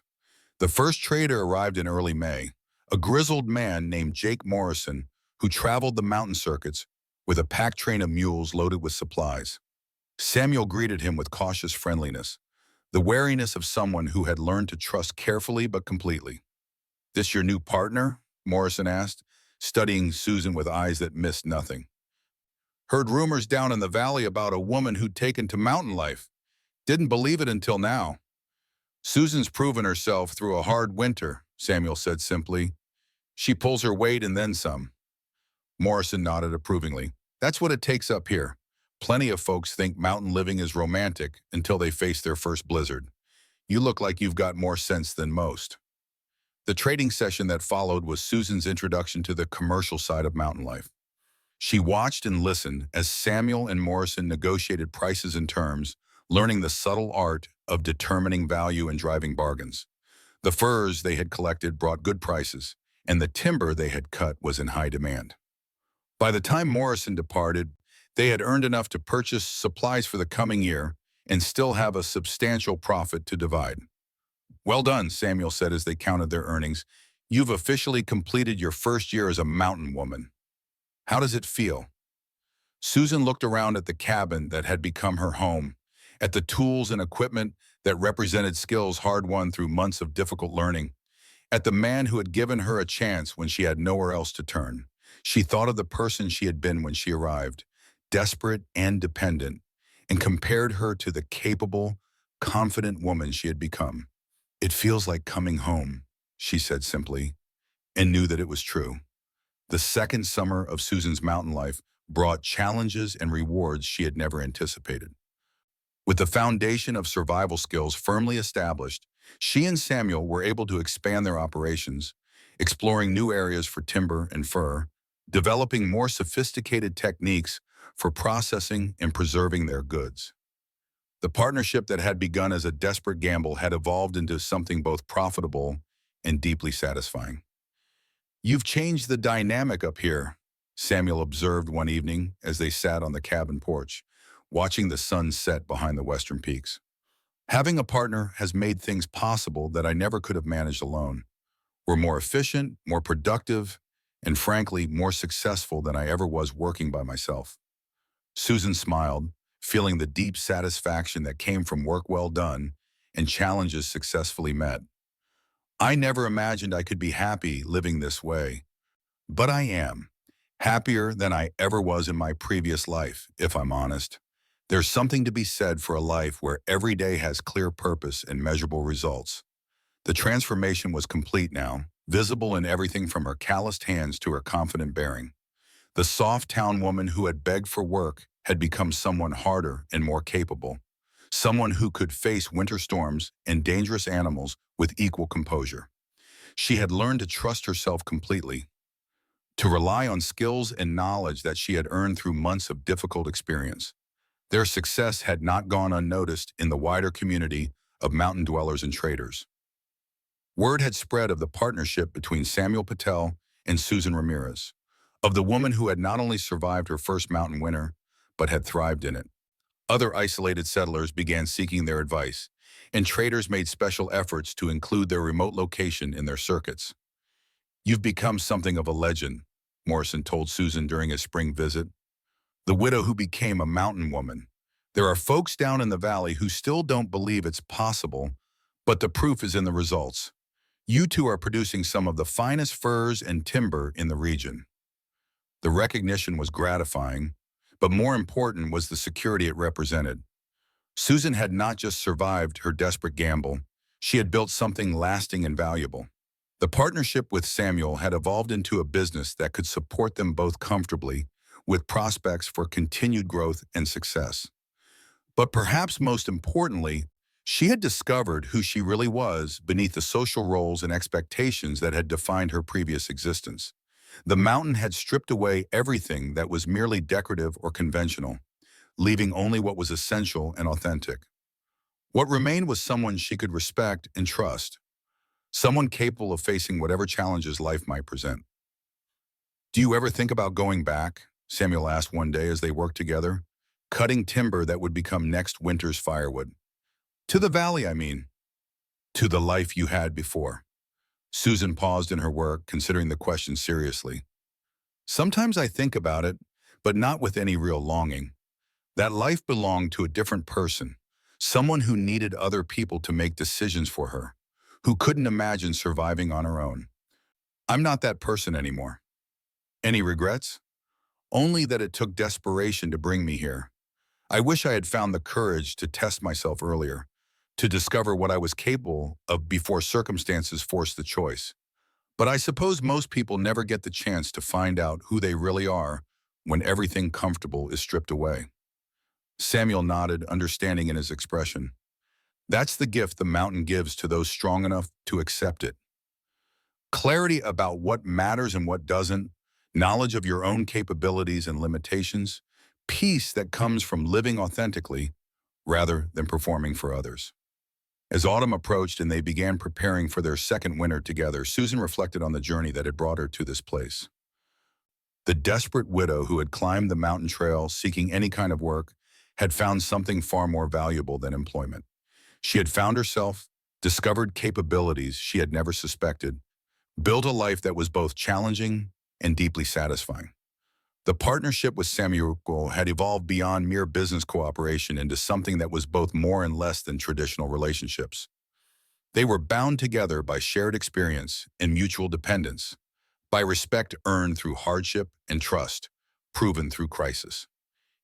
A: The first trader arrived in early May, a grizzled man named Jake Morrison, who traveled the mountain circuits with a pack train of mules loaded with supplies. Samuel greeted him with cautious friendliness, the wariness of someone who had learned to trust carefully but completely. "This your new partner?" Morrison asked, studying Susan with eyes that missed nothing. "Heard rumors down in the valley about a woman who'd taken to mountain life. Didn't believe it until now." "Susan's proven herself through a hard winter," Samuel said simply. "She pulls her weight and then some." Morrison nodded approvingly. "That's what it takes up here. Plenty of folks think mountain living is romantic until they face their first blizzard. You look like you've got more sense than most." The trading session that followed was Susan's introduction to the commercial side of mountain life. She watched and listened as Samuel and Morrison negotiated prices and terms, learning the subtle art of determining value and driving bargains. The furs they had collected brought good prices, and the timber they had cut was in high demand. By the time Morrison departed, they had earned enough to purchase supplies for the coming year and still have a substantial profit to divide. "Well done," Samuel said as they counted their earnings. "You've officially completed your first year as a mountain woman. How does it feel?" Susan looked around at the cabin that had become her home, at the tools and equipment that represented skills hard-won through months of difficult learning, at the man who had given her a chance when she had nowhere else to turn. She thought of the person she had been when she arrived, desperate and dependent, and compared her to the capable, confident woman she had become. "It feels like coming home," she said simply, and knew that it was true. The second summer of Susan's mountain life brought challenges and rewards she had never anticipated. With the foundation of survival skills firmly established, she and Samuel were able to expand their operations, exploring new areas for timber and fur, developing more sophisticated techniques for processing and preserving their goods. The partnership that had begun as a desperate gamble had evolved into something both profitable and deeply satisfying. "You've changed the dynamic up here," Samuel observed one evening as they sat on the cabin porch, watching the sun set behind the western peaks. "Having a partner has made things possible that I never could have managed alone. We're more efficient, more productive, and frankly, more successful than I ever was working by myself." Susan smiled, feeling the deep satisfaction that came from work well done and challenges successfully met. "I never imagined I could be happy living this way, but I am. Happier than I ever was in my previous life, if I'm honest. There's something to be said for a life where every day has clear purpose and measurable results." The transformation was complete now, visible in everything from her calloused hands to her confident bearing. The soft town woman who had begged for work had become someone harder and more capable, someone who could face winter storms and dangerous animals with equal composure. She had learned to trust herself completely, to rely on skills and knowledge that she had earned through months of difficult experience. Their success had not gone unnoticed in the wider community of mountain dwellers and traders. Word had spread of the partnership between Samuel Patel and Susan Ramirez, of the woman who had not only survived her first mountain winter, but had thrived in it. Other isolated settlers began seeking their advice, and traders made special efforts to include their remote location in their circuits. "You've become something of a legend," Morrison told Susan during his spring visit. "The widow who became a mountain woman. There are folks down in the valley who still don't believe it's possible, but the proof is in the results. You two are producing some of the finest furs and timber in the region." The recognition was gratifying, but more important was the security it represented. Susan had not just survived her desperate gamble, she had built something lasting and valuable. The partnership with Samuel had evolved into a business that could support them both comfortably, with prospects for continued growth and success. But perhaps most importantly, she had discovered who she really was beneath the social roles and expectations that had defined her previous existence. The mountain had stripped away everything that was merely decorative or conventional, leaving only what was essential and authentic. What remained was someone she could respect and trust, someone capable of facing whatever challenges life might present. "Do you ever think about going back?" Samuel asked one day as they worked together, cutting timber that would become next winter's firewood. "To the valley, I mean." "To the life you had before." Susan paused in her work, considering the question seriously. "Sometimes I think about it, but not with any real longing. That life belonged to a different person, someone who needed other people to make decisions for her, who couldn't imagine surviving on her own. I'm not that person anymore." "Any regrets?" "Only that it took desperation to bring me here. I wish I had found the courage to test myself earlier, to discover what I was capable of before circumstances forced the choice. But I suppose most people never get the chance to find out who they really are when everything comfortable is stripped away." Samuel nodded, understanding in his expression. "That's the gift the mountain gives to those strong enough to accept it. Clarity about what matters and what doesn't, knowledge of your own capabilities and limitations, peace that comes from living authentically rather than performing for others." As autumn approached and they began preparing for their second winter together, Susan reflected on the journey that had brought her to this place. The desperate widow who had climbed the mountain trail seeking any kind of work had found something far more valuable than employment. She had found herself, discovered capabilities she had never suspected, built a life that was both challenging and deeply satisfying. The partnership with Samuel had evolved beyond mere business cooperation into something that was both more and less than traditional relationships. They were bound together by shared experience and mutual dependence, by respect earned through hardship and trust, proven through crisis.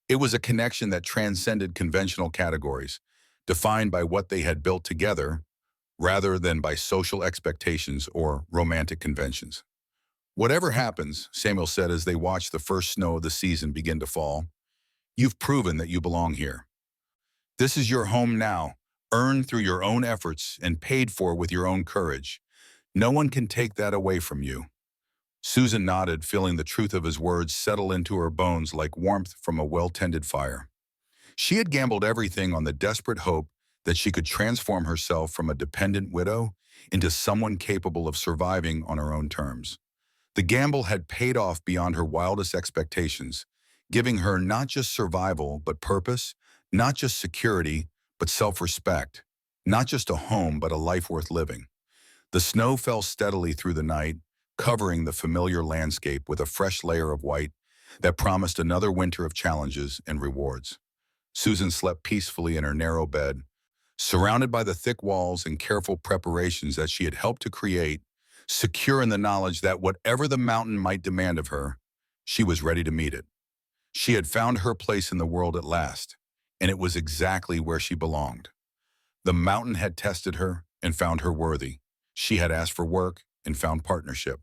A: It was a connection that transcended conventional categories, defined by what they had built together rather than by social expectations or romantic conventions. Whatever happens, Samuel said as they watched the first snow of the season begin to fall, you've proven that you belong here. This is your home now, earned through your own efforts and paid for with your own courage. No one can take that away from you. Susan nodded, feeling the truth of his words settle into her bones like warmth from a well-tended fire. She had gambled everything on the desperate hope that she could transform herself from a dependent widow into someone capable of surviving on her own terms. The gamble had paid off beyond her wildest expectations, giving her not just survival but purpose, not just security but self-respect, not just a home but a life worth living. The snow fell steadily through the night, covering the familiar landscape with a fresh layer of white that promised another winter of challenges and rewards. Susan slept peacefully in her narrow bed, surrounded by the thick walls and careful preparations that she had helped to create, secure in the knowledge that whatever the mountain might demand of her, she was ready to meet it. She had found her place in the world at last, and it was exactly where she belonged. The mountain had tested her and found her worthy. She had asked for work and found partnership.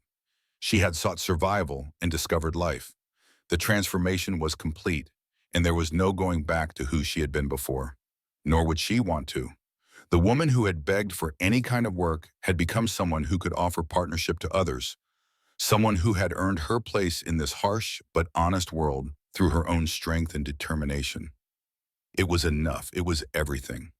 A: She had sought survival and discovered life. The transformation was complete, and there was no going back to who she had been before. Nor would she want to. The woman who had begged for any kind of work had become someone who could offer partnership to others, someone who had earned her place in this harsh but honest world through her own strength and determination. It was enough. It was everything.